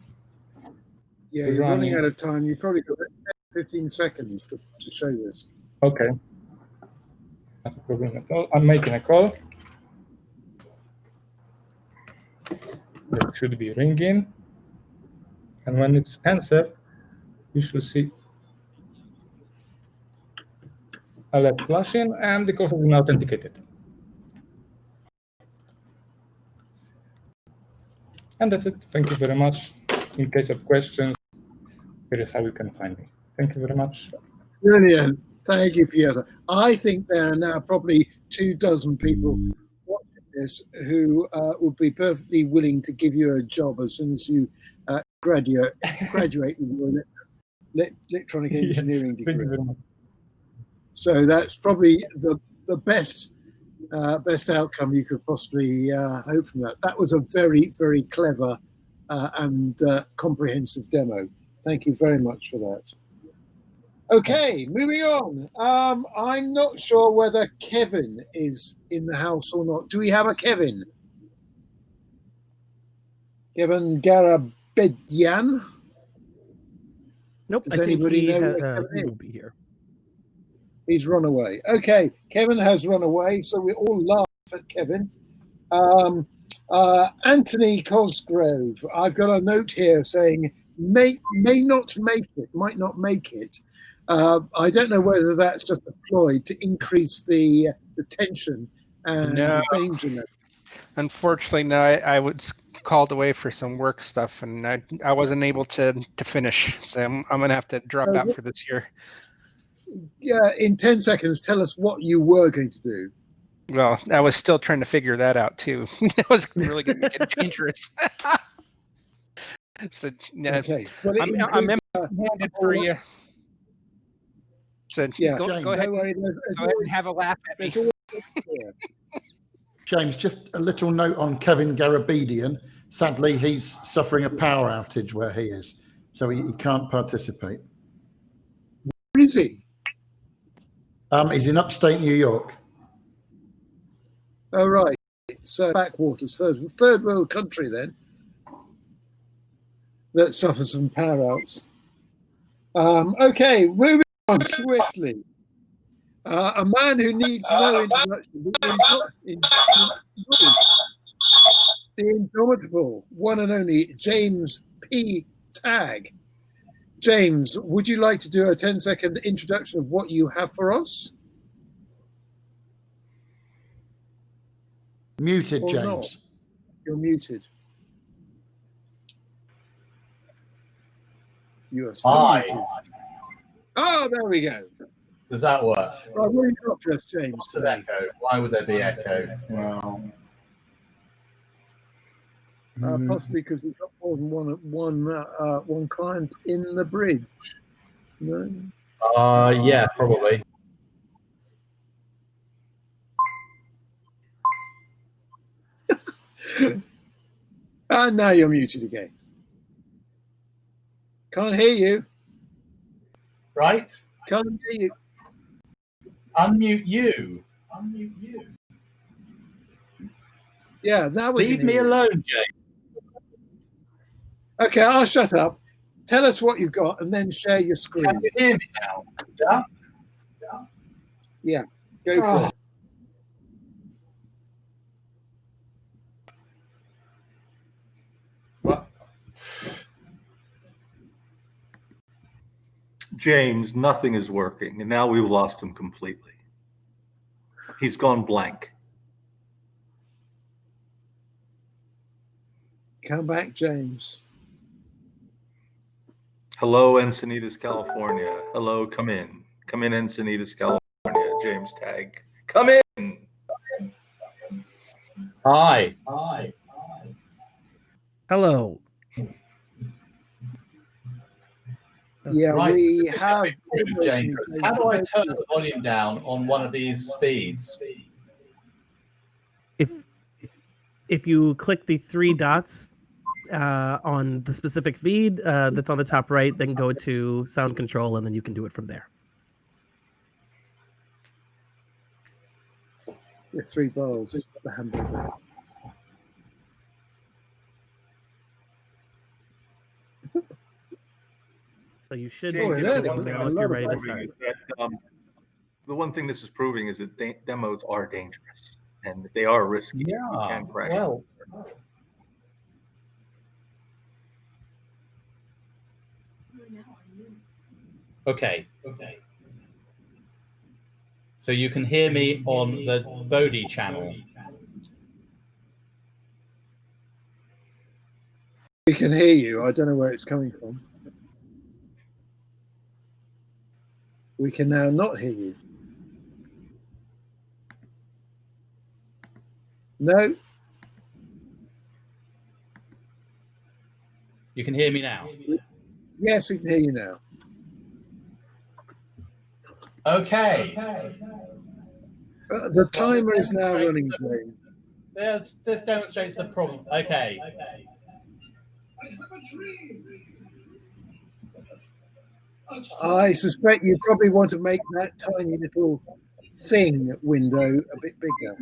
Yeah, you're running out of time. You probably got 15 seconds to show this. Okay. Not a problem at all. I'm making a call. It should be ringing. And when it's answered, you should see a LED flashing, and the call has been authenticated. And that's it. Thank you very much. In case of questions, here is how you can find me. Thank you very much. Brilliant. Thank you, Piotr. I think there are now probably 24 people watching this who would be perfectly willing to give you a job as soon as you graduate with your electronic engineering degree. Thank you very much. So that's probably the best outcome you could possibly hope from that. That was a very, very clever and comprehensive demo. Thank you very much for that. Okay, moving on. I'm not sure whether Kevin is in the house or not. Do we have a Kevin? Kevin Garabedian? Nope. Does anybody know where Kevin he is? will be here. He's run away. Okay, Kevin has run away, so we all laugh at Kevin. Anthony Cosgrove, I've got a note here saying might not make it. I don't know whether that's just a ploy to increase the tension and the danger level. Unfortunately, no. I was called away for some work stuff, and I wasn't able to finish. So I'm going to have to drop out for this year. Yeah, in 10 seconds, tell us what you were going to do. Well, I was still trying to figure that out too. It was really going to get dangerous. So, okay. I'm empty-handed for you. So Yeah, go James, ahead. don't worry. Go ahead and have a laugh at me. James, just a little note on Kevin Garabedian. Sadly, he's suffering a power outage where he is, so he can't participate. Where is he? He's in upstate New York. Oh, right. So backwaters, third world country then, that suffers from power outs. Okay, moving on swiftly. A man who needs no introduction. The indomitable, one and only James P. Tagg. James, would you like to do a 10-second introduction of what you have for us? Muted, Or James. not? You're muted. You are still Hi. muted. Oh, there we go. Does that work? Right, what have you got for us, James? What's an echo? Why would there be echo? Well, Possibly because we've got more than one client in the bridge. No. yeah, probably. And now you're muted again. Can't hear you. Right? Can't hear you. Unmute you. Unmute you. Yeah, now we Leave can me hear you. alone, Jake. Okay, I'll shut up. Tell us what you've got and then share your screen. Can you hear me now? Yeah? Yeah, go for it. What? James, nothing is working, and now we've lost him completely. He's gone blank. Come back, James. Hello, Encinitas, California. Hello, come in. Come in, Encinitas, California. James Tagg. Come in. Hi. Hi. Hello. Yeah, Right. we have. James. How do I turn the volume down on one of these feeds? If you click the three dots on the specific feed that's on the top right, then go to sound control, and then you can do it from there. With 3 bowls, the hamburger. So you should James, be you know, getting one thing now this if is you're ready to proving start. is that, the one thing this is proving is that demos are dangerous and they are risky. Yeah, You can crash. well. Okay. Okay. So you can hear me on the Bodhi channel. We can hear you. I don't know where it's coming from. We can now not hear you. No. You can hear me now. Yes, we can hear you now. Okay. The timer is now running, James. This demonstrates the problem. Okay. I suspect you probably want to make that tiny little thing window a bit bigger.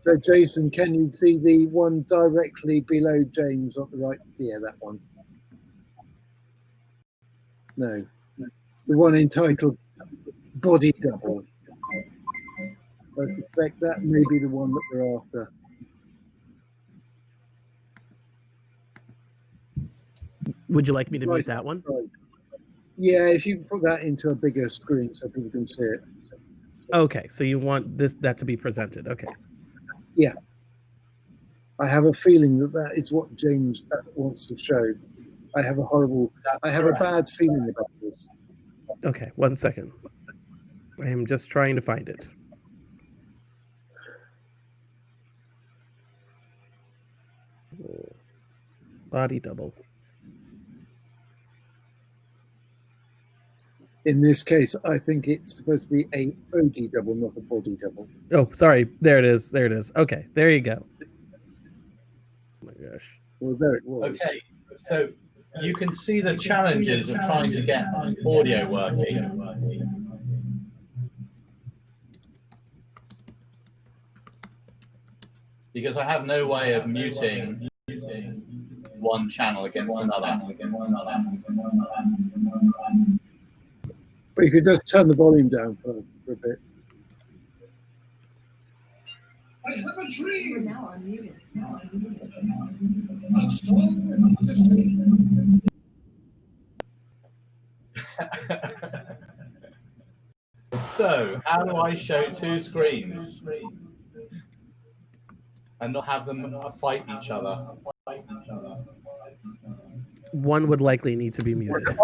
So, Jason, can you see the one directly below James on the right? Yeah, that one. No. The one entitled Body Double. I suspect that may be the one that we're after. Would you like me to mute that one? Right. Yeah, if you can put that into a bigger screen so people can see it. Okay, so you want that to be presented. Okay. Yeah. I have a feeling that is what James wants to show. I have a bad feeling about this. Okay, 1 second. I am just trying to find it. Body double. In this case, I think it's supposed to be a body double, not a body double. Oh, sorry. There it is. There it is. Okay, there you go. Oh my gosh. Well, there it was. Okay, so you can see the challenges of trying to get audio working. Because I have no way of muting one channel against another. But you could just turn the volume down for a bit. I have a dream. We're now unmuted. So, how do I show two screens and not have them fight each other? One would likely need to be muted.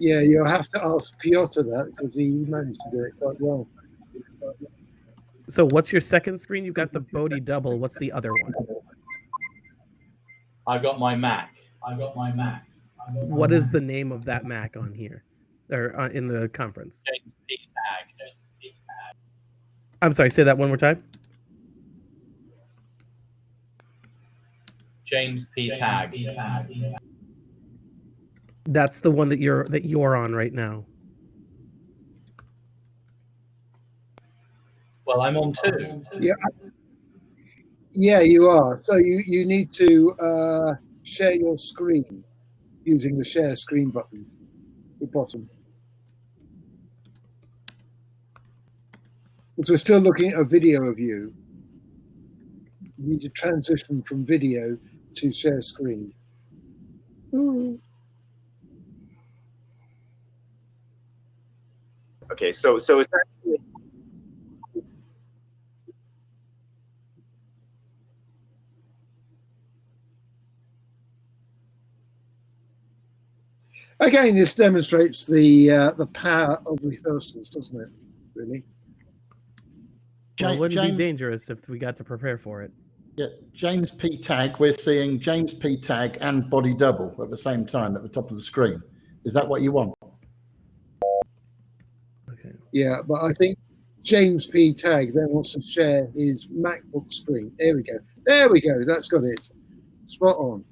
Yeah, you'll have to ask Piotr that because he managed to do it quite well. So what's your second screen? You've got the Bodhi double. What's the other one? I've got my Mac. What is the name of that Mac on here? Or in the conference? James P. Tag. I'm sorry, say that one more time. James P. Tag. That's the one that you're on right now. Well, I'm on two. Yeah, you are. So you need to share your screen using the share screen button at the bottom. Because we're still looking at a video of you. You need to transition from video to share screen. Okay, so essentially, again, this demonstrates the power of rehearsals, doesn't it? Really. Well, it wouldn't be dangerous if we got to prepare for it. Yeah, James P. Tag. We're seeing James P. Tag and Body Double at the same time at the top of the screen. Is that what you want? Okay. Yeah, but I think James P. Tag then wants to share his MacBook screen. There we go. There we go. That's got it. Spot on.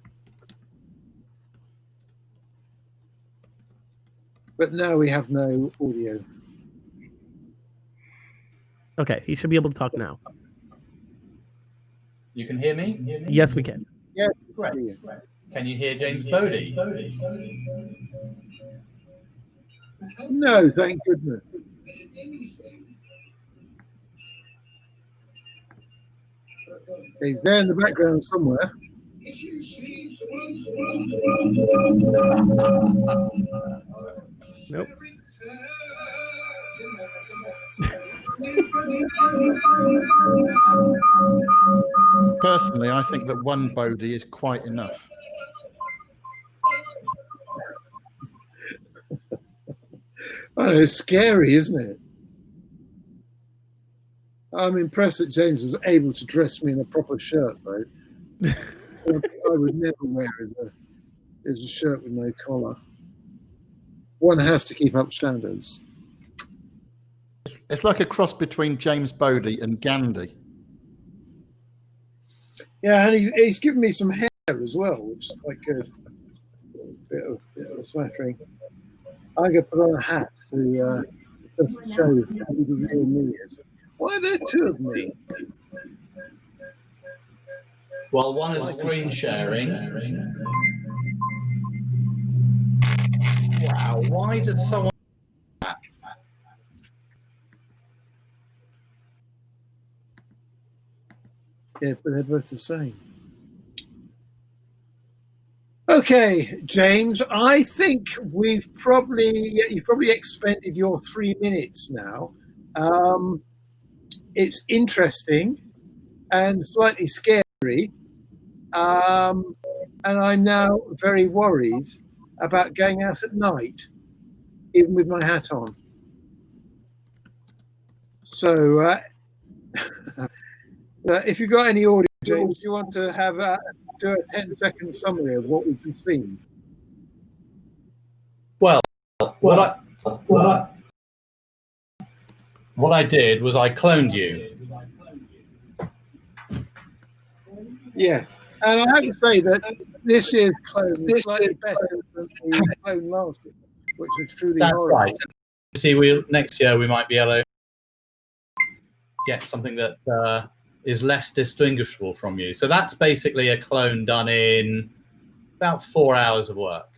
But now we have no audio. Okay, he should be able to talk now. You can hear me? Yes, we can. Yeah. Great. Can you hear James Bodie? No, thank goodness. He's there in the background somewhere. Nope. Personally, I think that one Bodhi is quite enough. I know, it's scary, isn't it? I'm impressed that James was able to dress me in a proper shirt, though. I would never wear as a shirt with no collar. One has to keep up standards. It's like a cross between James Bodhi and Gandhi. Yeah, and he's given me some hair as well, which is quite good. Bit of a smattering. I'm going to put on a hat to just show who the real me is. Why are there two of me? Well, one is screen sharing. Wow, why does someone... Yeah, but they're both the same. Okay, James, I think you've probably expended your 3 minutes now. It's interesting and slightly scary. And I'm now very worried about going out at night, even with my hat on. So if you've got any audio, James, do you want to have do a 10-second summary of what we've just seen? Well, What I did was I cloned you. Yes, and I have to say that this year's clone is slightly better than the clone last year, which was truly That's horrible. right. See, next year we might be able to get something that is less distinguishable from you. So that's basically a clone done in about 4 hours of work.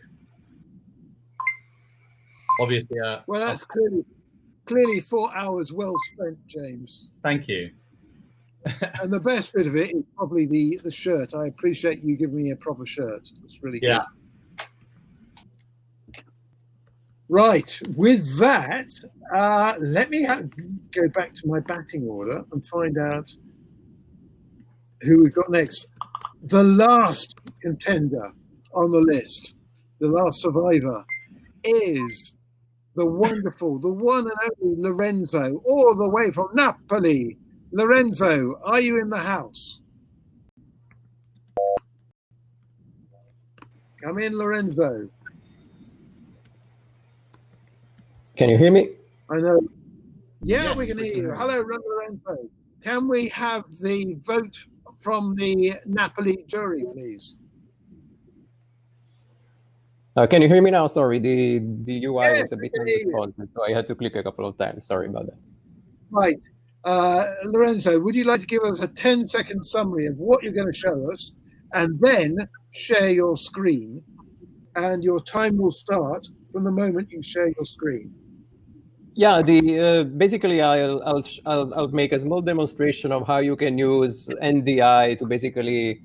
Obviously, well, that's clearly 4 hours well spent, James. Thank you. And the best bit of it is probably the shirt. I appreciate you giving me a proper shirt. It's really good. Right. With that, let me go back to my batting order and find out who we've got next. The last contender on the list, the last survivor, is the wonderful, the one and only Lorenzo, all the way from Napoli. Lorenzo, are you in the house? Come in, Lorenzo. Can you hear me? I know. Yeah, we can hear you. Hello, Lorenzo. Can we have the vote from the Napoli jury, please? Can you hear me now? Sorry, the UI was a bit unresponsive, so I had to click a couple of times. Sorry about that. Right. Lorenzo, would you like to give us a 10-second summary of what you're going to show us and then share your screen? And your time will start from the moment you share your screen. Yeah, basically I'll make a small demonstration of how you can use NDI to basically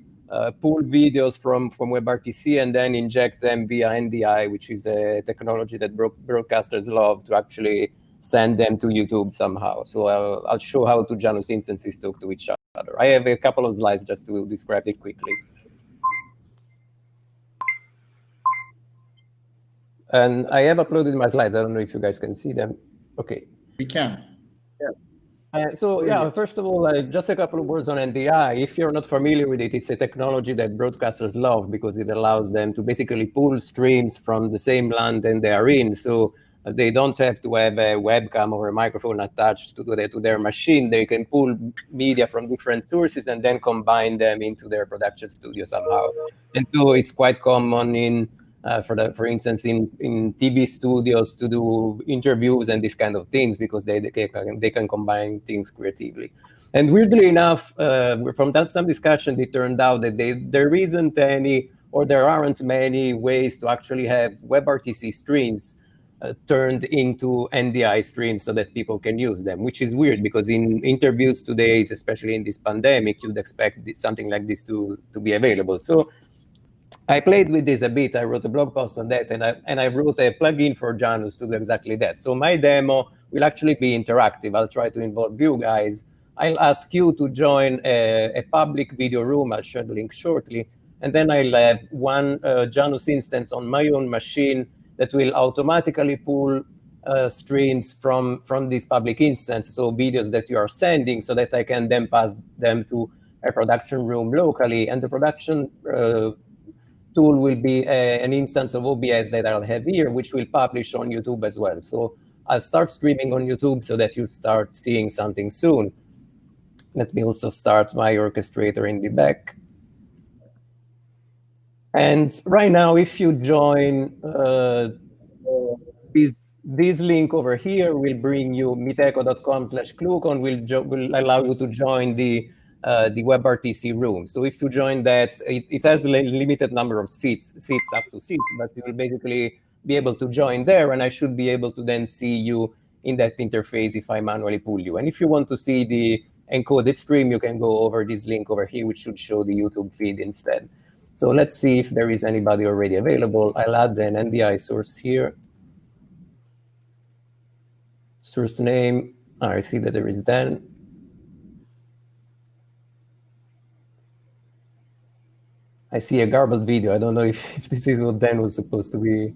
pull videos from WebRTC and then inject them via NDI, which is a technology that broadcasters love to actually send them to YouTube somehow. So I'll show how two Janus instances talk to each other. I have a couple of slides just to describe it quickly. And I have uploaded my slides. I don't know if you guys can see them. Okay. We can. Yeah. First of all, just a couple of words on NDI. If you're not familiar with it, it's a technology that broadcasters love because it allows them to basically pull streams from the same LAN that they are in. So they don't have to have a webcam or a microphone attached to their machine. They can pull media from different sources and then combine them into their production studio somehow. And so it's quite common in for instance, in TV studios to do interviews and these kind of things because they can combine things creatively. And weirdly enough, from some discussion, it turned out that there isn't any, or there aren't many ways to actually have WebRTC streams turned into NDI streams so that people can use them, which is weird because in interviews today, especially in this pandemic, you'd expect something like this to be available. So I played with this a bit. I wrote a blog post on that, and I wrote a plugin for Janus to do exactly that. So my demo will actually be interactive. I'll try to involve you guys. I'll ask you to join a public video room. I'll share the link shortly. And then I'll have one Janus instance on my own machine that will automatically pull streams from this public instance, so videos that you are sending, so that I can then pass them to a production room locally. And the production tool will be an instance of OBS that I'll have here, which will publish on YouTube as well. So I'll start streaming on YouTube so that you start seeing something soon. Let me also start my orchestrator in the back. And right now, if you join this link over here, will bring you miteco.com/ClueCon, will allow you to join the WebRTC room. So if you join that, it has a limited number of seats up to seats, but you will basically be able to join there, and I should be able to then see you in that interface if I manually pull you. And if you want to see the encoded stream, you can go over this link over here, which should show the YouTube feed instead. So let's see if there is anybody already available. I'll add an NDI source here. Source name, I see that there is Dan. I see a garbled video. I don't know if this is what Dan was supposed to be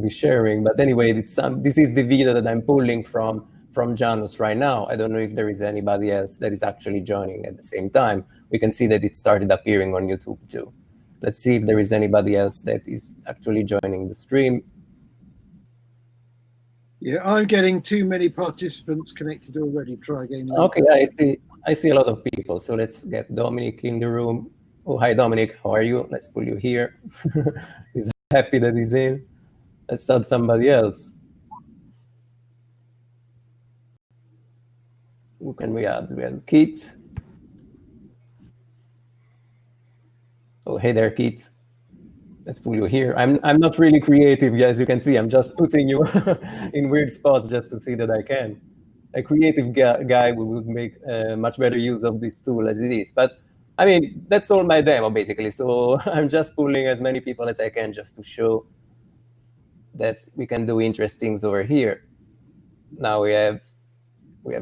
sharing, but anyway, this is the video that I'm pulling from Janus right now. I don't know if there is anybody else that is actually joining at the same time. We can see that it started appearing on YouTube too. Let's see if there is anybody else that is actually joining the stream. Yeah, I'm getting too many participants connected already. Try again later. Okay, I see a lot of people. So let's get Dominic in the room. Oh, hi, Dominic. How are you? Let's pull you here. He's happy that he's in. Let's add somebody else. Who can we add? We have Keith. Oh, hey there, Keith. Let's pull you here. I'm not really creative, as you can see. I'm just putting you in weird spots just to see that I can. A creative guy would make much better use of this tool as it is. But I mean, that's all my demo basically. So I'm just pulling as many people as I can just to show that we can do interesting things over here. Now we have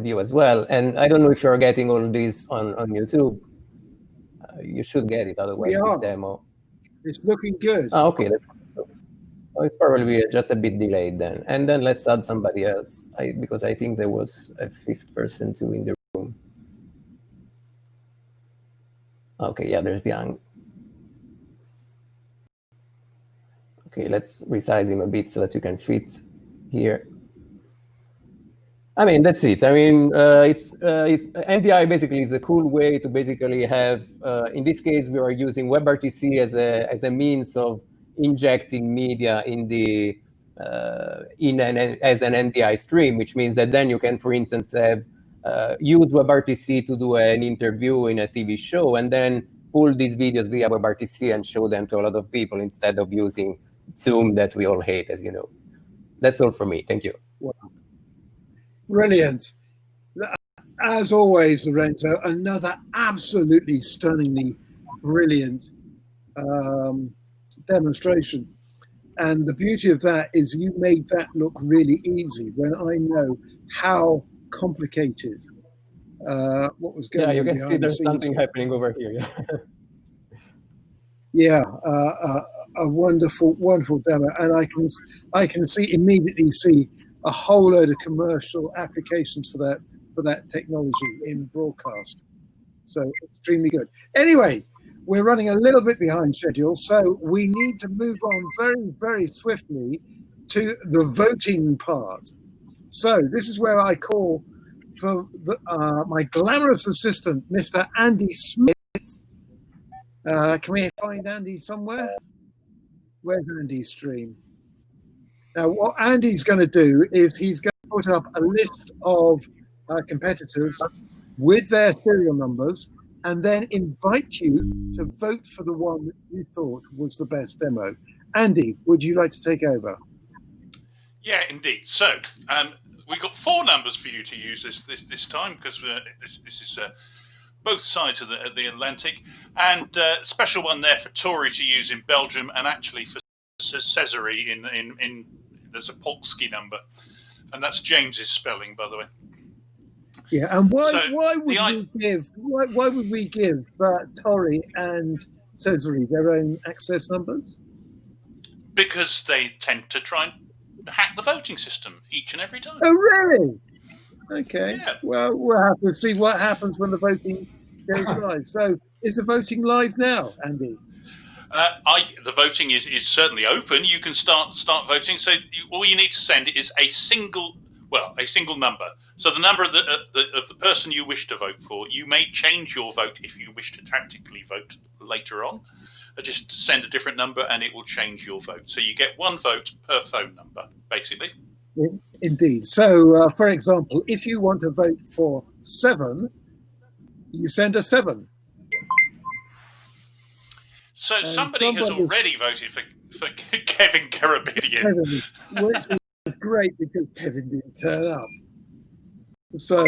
you as well. And I don't know if you're getting all this on YouTube. You should get it, otherwise this demo. It's looking good. Oh, okay, that's so it's probably just a bit delayed then. And then let's add somebody else, because I think there was a fifth person too in the room. Okay, yeah, there's Yang. Okay, let's resize him a bit so that you can fit here. I mean, that's it. I mean, it's NDI basically is a cool way to basically have. In this case, we are using WebRTC as a means of injecting media in the as an NDI stream, which means that then you can, for instance, have use WebRTC to do an interview in a TV show, and then pull these videos via WebRTC and show them to a lot of people instead of using Zoom that we all hate, as you know. That's all for me. Thank you. Wow. Brilliant. As always, Lorenzo, another absolutely stunningly brilliant demonstration. And the beauty of that is you made that look really easy when I know how complicated what was going on. Yeah, you can see there's something happening over here. Yeah, a wonderful, wonderful demo. And I can immediately see a whole load of commercial applications for that technology in broadcast. So extremely good. Anyway, we're running a little bit behind schedule, so we need to move on very, very swiftly to the voting part. So this is where I call for my glamorous assistant, Mr. Andy Smith. Can we find Andy somewhere? Where's Andy's stream? Now, what Andy's going to do is he's going to put up a list of competitors with their serial numbers and then invite you to vote for the one that you thought was the best demo. Andy, would you like to take over? Yeah, indeed. So we've got 4 numbers for you to use this time, because this is both sides of the Atlantic, and a special one there for Tori to use in Belgium, and actually for Cesare in there's a Polski number, and that's James's spelling, by the way. Yeah, and why would we give Tori and Cesare their own access numbers? Because they tend to try and hack the voting system each and every time. Oh, really? Okay. Yeah. Well, we'll have to see what happens when the voting goes live. So, is the voting live now, Andy? The voting is certainly open. You can start voting. So all you need to send is a single number. So the number of the person you wish to vote for. You may change your vote if you wish to tactically vote later on. Just send a different number and it will change your vote. So you get 1 vote per phone number, basically. Indeed. So, for example, if you want to vote for 7, you send a 7. So somebody has already voted for Kevin Karabidian. Which is great because Kevin didn't turn up. So,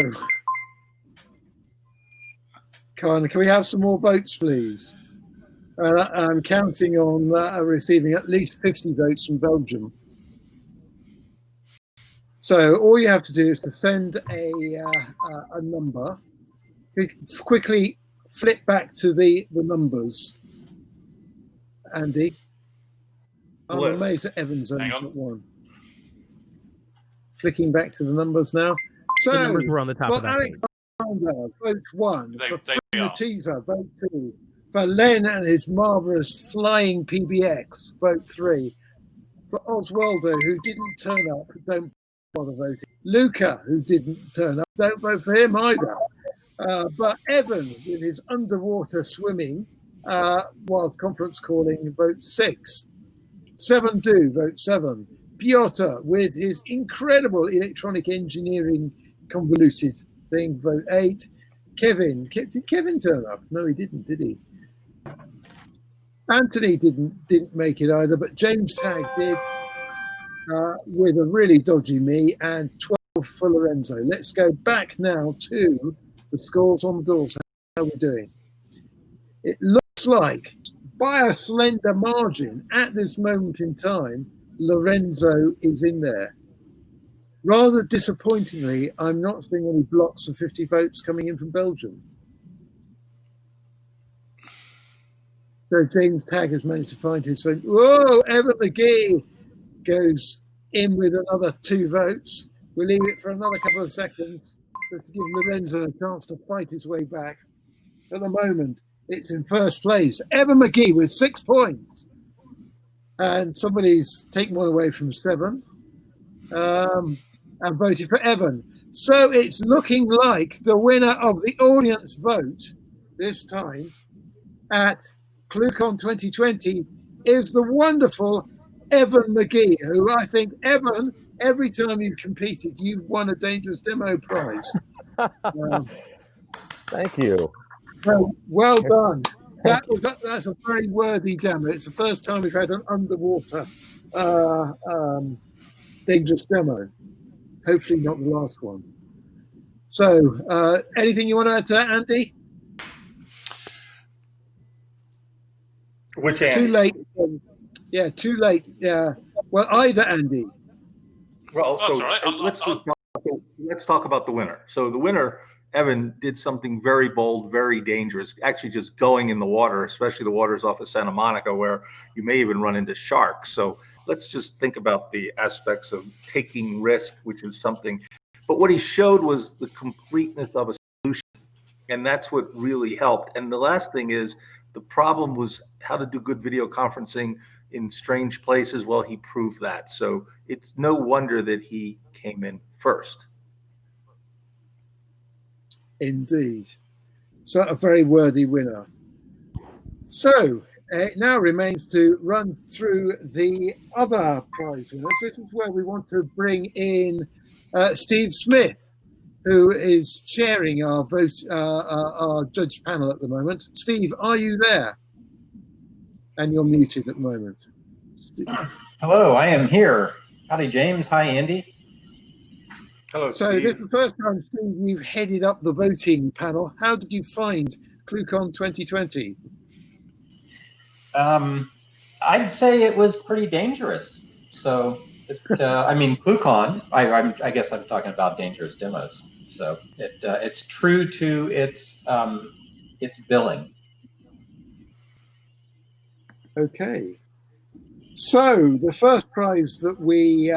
can we have some more votes, please? I'm counting on receiving at least 50 votes from Belgium. So all you have to do is to send a number. Quickly flip back to the numbers, Andy. I'm amazed that Evans only got 1. Flicking back to the numbers now. So the numbers were on the top of that page. Alexander, vote 1. For Matiza, vote 2. For Len and his marvelous flying PBX, vote 3. For Oswaldo, who didn't turn up, don't bother voting. Luca, who didn't turn up, don't vote for him either. But Evan, with his underwater swimming, whilst conference calling, vote 6. 7 do, vote 7. Piotr, with his incredible electronic engineering convoluted thing, vote 8. Kevin, did Kevin turn up? No, he didn't, did he? Anthony didn't make it either, but James Tagg did, with a really dodgy me, and 12 for Lorenzo. Let's go back now to the scores on the doors. How are we doing? It looks like, by a slender margin, at this moment in time, Lorenzo is in there. Rather disappointingly, I'm not seeing any blocks of 50 votes coming in from Belgium. So James Tagg has managed to find his vote. Whoa, Evan McGee goes in with another 2 votes. We'll leave it for another couple of seconds just to give Lorenzo a chance to fight his way back. At the moment, it's in first place. Evan McGee with 6 points. And somebody's taken one away from 7 and voted for Evan. So it's looking like the winner of the audience vote this time at ClueCon 2020 is the wonderful Evan McGee, who I think, Evan, every time you've competed, you've won a Dangerous Demo prize. Thank you. Well done. That's a very worthy demo. It's the first time we've had an underwater Dangerous Demo. Hopefully not the last one. So, anything you want to add to that, Andy? Which Andy? Too late. Yeah, too late. Yeah. Well, either Andy. Well, so right. let's talk about the winner. So the winner, Evan, did something very bold, very dangerous, actually just going in the water, especially the waters off of Santa Monica, where you may even run into sharks. So let's just think about the aspects of taking risk, which is something. But what he showed was the completeness of a solution. And that's what really helped. And the last thing is, the problem was how to do good video conferencing in strange places. Well, he proved that. So it's no wonder that he came in first. Indeed. So a very worthy winner. So it now remains to run through the other prize winners. This is where we want to bring in Steve Smith, who is chairing our our judge panel at the moment. Steve, are you there? And you're muted at the moment. Hello, I am here. Howdy, James. Hi, Andy. Hello, so Steve. This is the first time, Steve, you've headed up the voting panel. How did you find ClueCon 2020? I'd say it was pretty dangerous. So, I mean, ClueCon, I guess I'm talking about dangerous demos. So it's true to its billing. Okay. So the first prize that we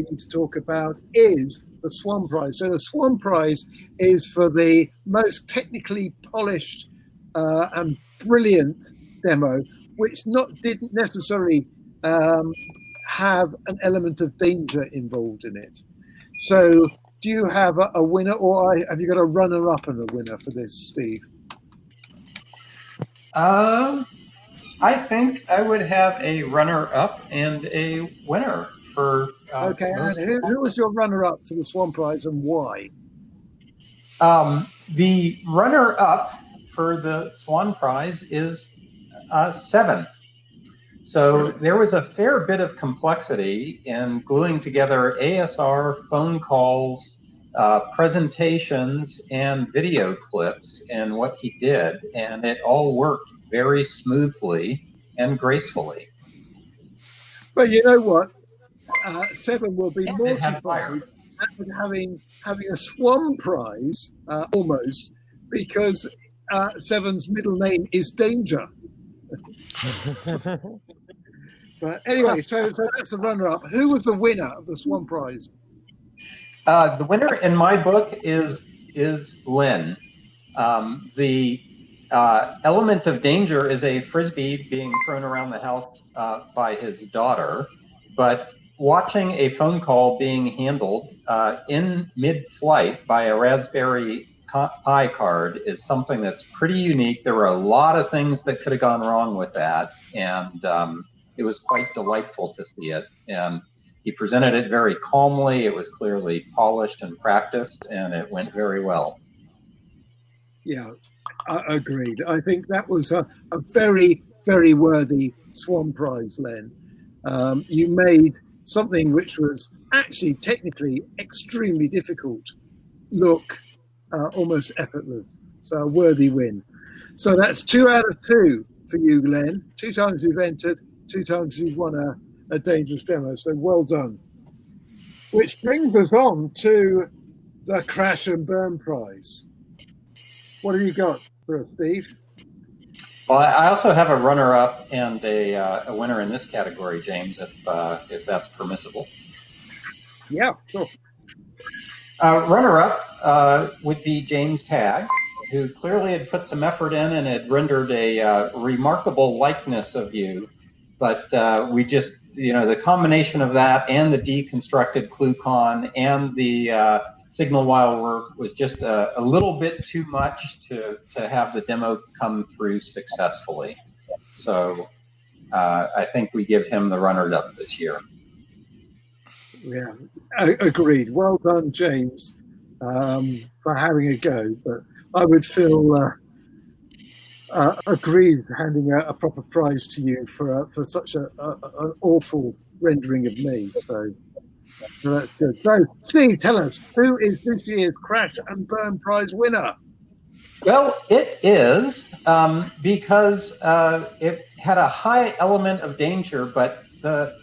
need to talk about is the Swan Prize. So the Swan Prize is for the most technically polished and brilliant demo, which didn't necessarily have an element of danger involved in it. So do you have a winner, or have you got a runner-up and a winner for this, Steve? I think I would have a runner-up and a winner for. Okay, and who was your runner-up for the Swan Prize and why? The runner-up for the Swan Prize is 7. So there was a fair bit of complexity in gluing together ASR, phone calls, presentations, and video clips in what he did, and it all worked very smoothly and gracefully. But you know what? 7 will be mortified at having a Swan Prize almost, because 7's middle name is Danger. But anyway, so that's the runner-up. Who was the winner of the Swan Prize? The winner in my book is Lynn. The element of danger is a frisbee being thrown around the house by his daughter, but watching a phone call being handled in mid-flight by a Raspberry Pi card is something that's pretty unique. There were a lot of things that could have gone wrong with that, and it was quite delightful to see it. And he presented it very calmly. It was clearly polished and practiced, and it went very well. Yeah, agreed. I think that was a very, very worthy Swan Prize, Len. You made something which was actually technically extremely difficult look almost effortless. So a worthy win. So that's 2 out of 2 for you, Len. 2 times you've entered, 2 times you've won a dangerous demo. So well done. Which brings us on to the Crash and Burn Prize. What have you got for us, Steve? Well, I also have a runner-up and a winner in this category, James, if that's permissible. Yeah, sure. Runner-up would be James Tagg, who clearly had put some effort in and had rendered a remarkable likeness of you. But we just, the combination of that and the deconstructed ClueCon and the Signal Wire work was just a little bit too much to have the demo come through successfully. So I think we give him the runner-up this year. Yeah, agreed. Well done, James, for having a go. But I would feel aggrieved handing out a proper prize to you for such an awful rendering of me. So that's good. So, Steve, tell us, who is this year's Crash and Burn Prize winner? Well, it is because it had a high element of danger, but the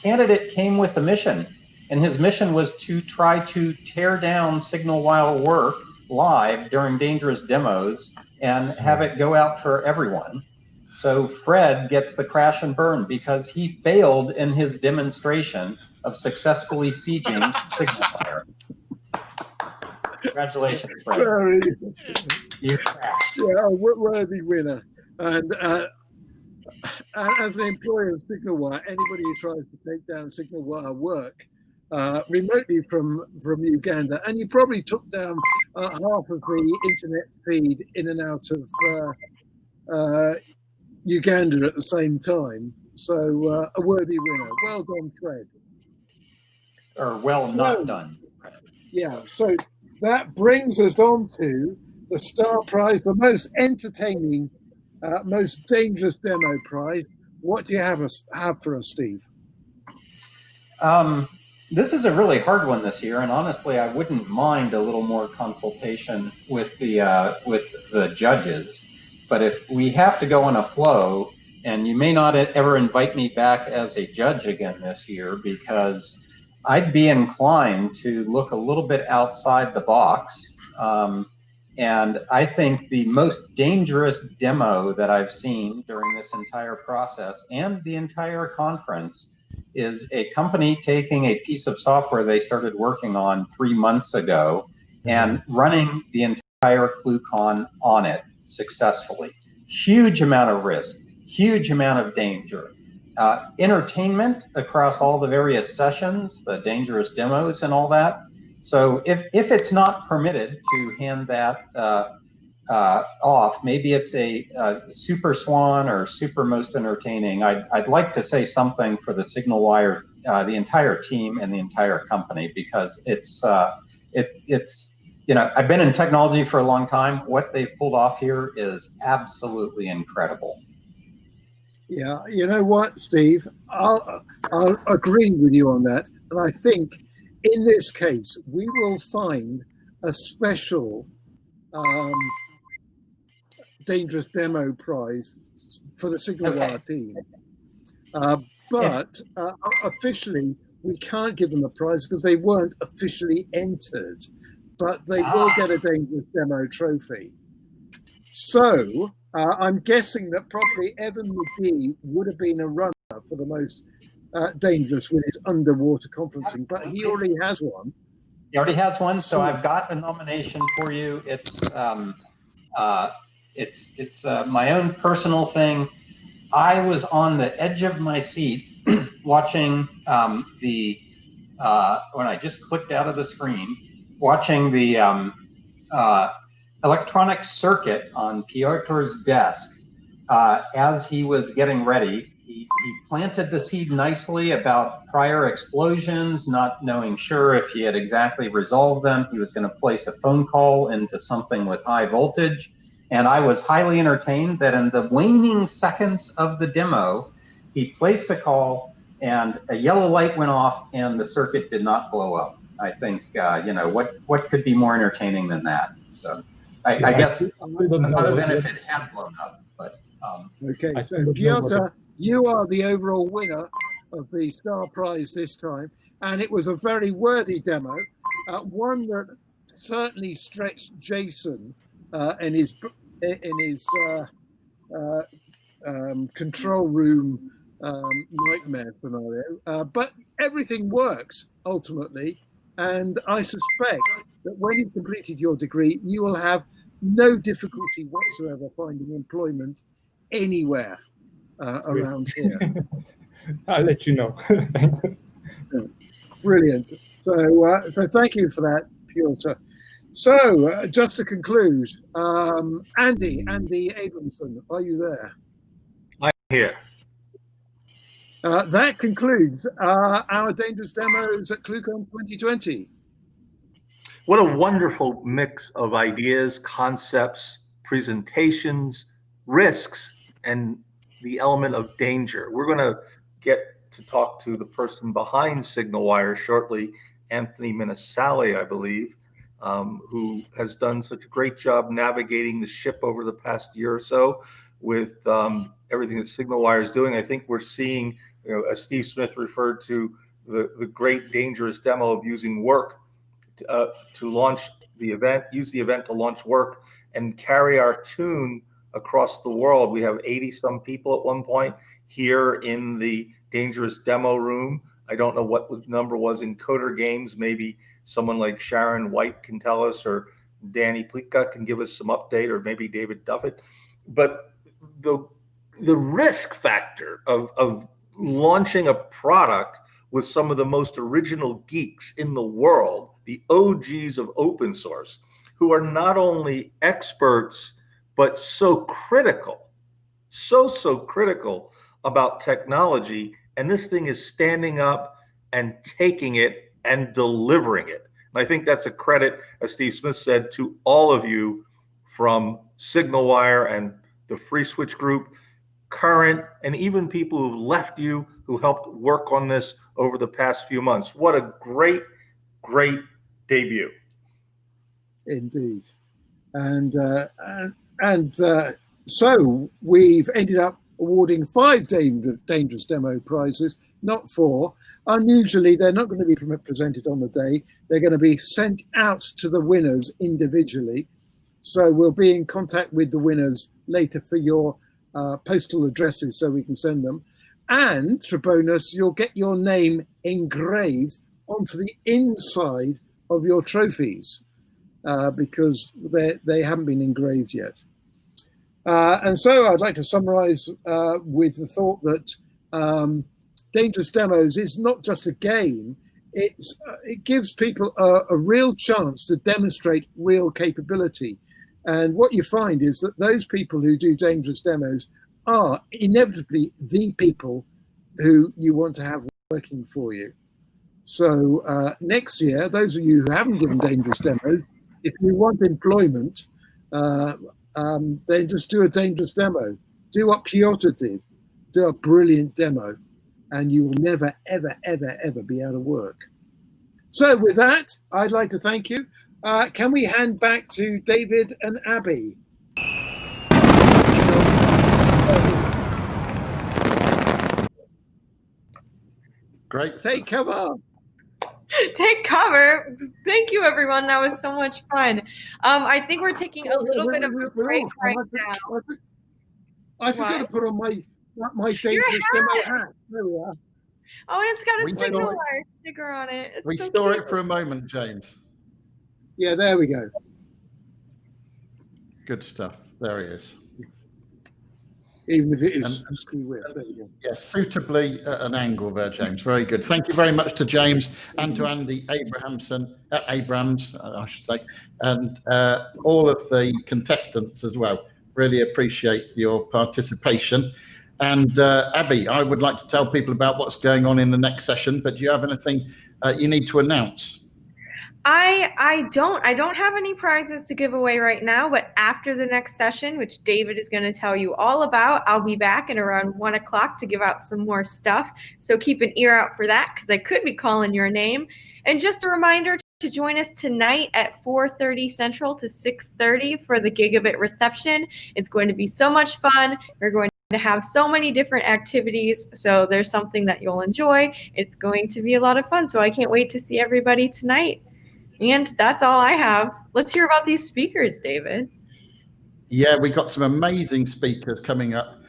candidate came with a mission, and his mission was to try to tear down Signal Wire work live during dangerous demos and have it go out for everyone. So Fred gets the Crash and Burn because he failed in his demonstration of successfully sieging Signal Wire. Congratulations, Fred. Very. You crashed. Yeah, a worthy winner. And as an employer of Signal Wire, anybody who tries to take down Signal Wire work remotely from Uganda, and you probably took down half of the internet feed in and out of Uganda at the same time. So a worthy winner. Well done, Fred. Or well not done, Fred. Yeah, so that brings us on to the Star Prize, the most entertaining, most dangerous demo prize. What do you have for us, Steve? This is a really hard one this year, and honestly, I wouldn't mind a little more consultation with the judges. But if we have to go on a flow, and you may not ever invite me back as a judge again this year, because I'd be inclined to look a little bit outside the box. And I think the most dangerous demo that I've seen during this entire process and the entire conference is a company taking a piece of software they started working on 3 months ago and running the entire ClueCon on it successfully. Huge amount of risk, huge amount of danger. Entertainment across all the various sessions, the dangerous demos and all that. So if it's not permitted to hand that off, maybe it's a super Swan or super most entertaining. I'd like to say something for the Signal Wire, the entire team and the entire company, because it's I've been in technology for a long time. What they've pulled off here is absolutely incredible. Yeah, you know what, Steve? I'll agree with you on that, and I think in this case we will find a special dangerous demo prize for the Signal Wire team. But officially, we can't give them a prize because they weren't officially entered. But they will get a dangerous demo trophy. So I'm guessing that probably Evan McGee would have been a runner for the most dangerous with his underwater conferencing, but he already has one. He already has one, so I've got a nomination for you. It's my own personal thing. I was on the edge of my seat watching when I just clicked out of the screen, watching the electronic circuit on Piotr's desk as he was getting ready. He planted the seed nicely about prior explosions, not knowing sure if he had exactly resolved them. He was going to place a phone call into something with high voltage. And I was highly entertained that in the waning seconds of the demo, he placed a call and a yellow light went off and the circuit did not blow up. I think, what could be more entertaining than that? So I guess other than if it had blown up. But okay, so Piotr, you are the overall winner of the Star Prize this time, and it was a very worthy demo, one that certainly stretched Jason in his control room nightmare scenario. But everything works ultimately, and I suspect that when you've completed your degree, you will have no difficulty whatsoever finding employment anywhere around here. I'll let you know. Brilliant. So thank you for that, Piotr. So just to conclude, Andy Abramson, are you there? I'm here. That concludes our Dangerous Demos at ClueCon 2020. What a wonderful mix of ideas, concepts, presentations, risks, and the element of danger. We're going to get to talk to the person behind SignalWire shortly, Anthony Minasale, I believe, who has done such a great job navigating the ship over the past year or so with everything that SignalWire is doing. I think we're seeing, as Steve Smith referred to, the great dangerous demo of using work to launch the event, use the event to launch work and carry our tune across the world. We have 80 some people at one point here in the dangerous demo room. I don't know what the number was in Coder Games. Maybe someone like Sharon White can tell us, or Danny Plika can give us some update, or maybe David Duffett. But the risk factor of launching a product with some of the most original geeks in the world, the OGs of open source, who are not only experts, but so critical about technology. And this thing is standing up and taking it and delivering it. And I think that's a credit, as Steve Smith said, to all of you from SignalWire and the Free Switch Group, current, and even people who've left you, who helped work on this over the past few months. What a great, great debut. Indeed. And so we've ended up awarding 5 Dangerous Demo prizes, not 4. Unusually, they're not going to be presented on the day. They're going to be sent out to the winners individually. So we'll be in contact with the winners later for your postal addresses so we can send them. And for bonus, you'll get your name engraved onto the inside of your trophies because they haven't been engraved yet. And so I'd like to summarize with the thought that Dangerous Demos is not just a game. It gives people a real chance to demonstrate real capability. And what you find is that those people who do Dangerous Demos are inevitably the people who you want to have working for you. So next year, those of you who haven't given Dangerous Demos, if you want employment, then just do a Dangerous Demo. Do what Piotr did. Do a brilliant demo, and you will never, ever, ever, ever be out of work. So with that, I'd like to thank you. Can we hand back to David and Abby? Great. Take cover. Take cover. Thank you, everyone. That was so much fun. I think we're taking a little bit of a break right now. I forgot to put on my Dangerous Demo hat. There we are. Oh, and it's got a SignalWire sticker on it. It's Restore it for a moment, James. Yeah, there we go. Good stuff. There he is. even if it is ski width. There you go. Yes, suitably at an angle there, James. Very good. Thank you very much to James and to Andy Abrams, I should say, and all of the contestants as well. Really appreciate your participation. And Abby, I would like to tell people about what's going on in the next session, but do you have anything you need to announce? I don't have any prizes to give away right now, but after the next session, which David is going to tell you all about, I'll be back at around 1 o'clock to give out some more stuff. So keep an ear out for that, because I could be calling your name. And just a reminder to join us tonight at 4:30 Central to 6:30 for the Gigabit reception. It's going to be so much fun. We're going to have so many different activities. So there's something that you'll enjoy. It's going to be a lot of fun. So I can't wait to see everybody tonight. And that's all I have. Let's hear about these speakers, David. Yeah, we got some amazing speakers coming up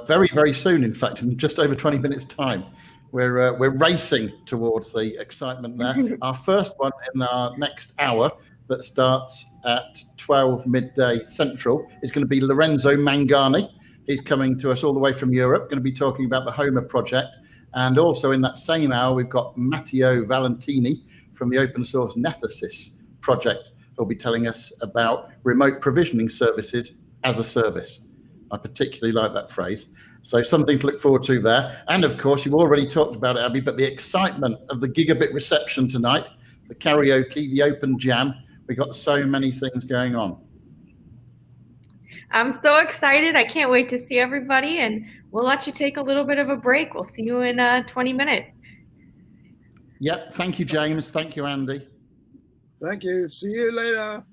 very, very soon. In fact, in just over 20 minutes' time, we're racing towards the excitement there. Our first one in our next hour that starts at 12 midday Central is going to be Lorenzo Mangani. He's coming to us all the way from Europe, going to be talking about the Homer project. And also in that same hour, we've got Matteo Valentini from the open source Nethysys project, who'll be telling us about remote provisioning services as a service. I particularly like that phrase. So something to look forward to there. And of course, you've already talked about it, Abby, but the excitement of the Gigabit reception tonight, the karaoke, the open jam, we've got so many things going on. I'm so excited. I can't wait to see everybody, and we'll let you take a little bit of a break. We'll see you in 20 minutes. Yep. Thank you, James. Thank you, Andy. Thank you. See you later.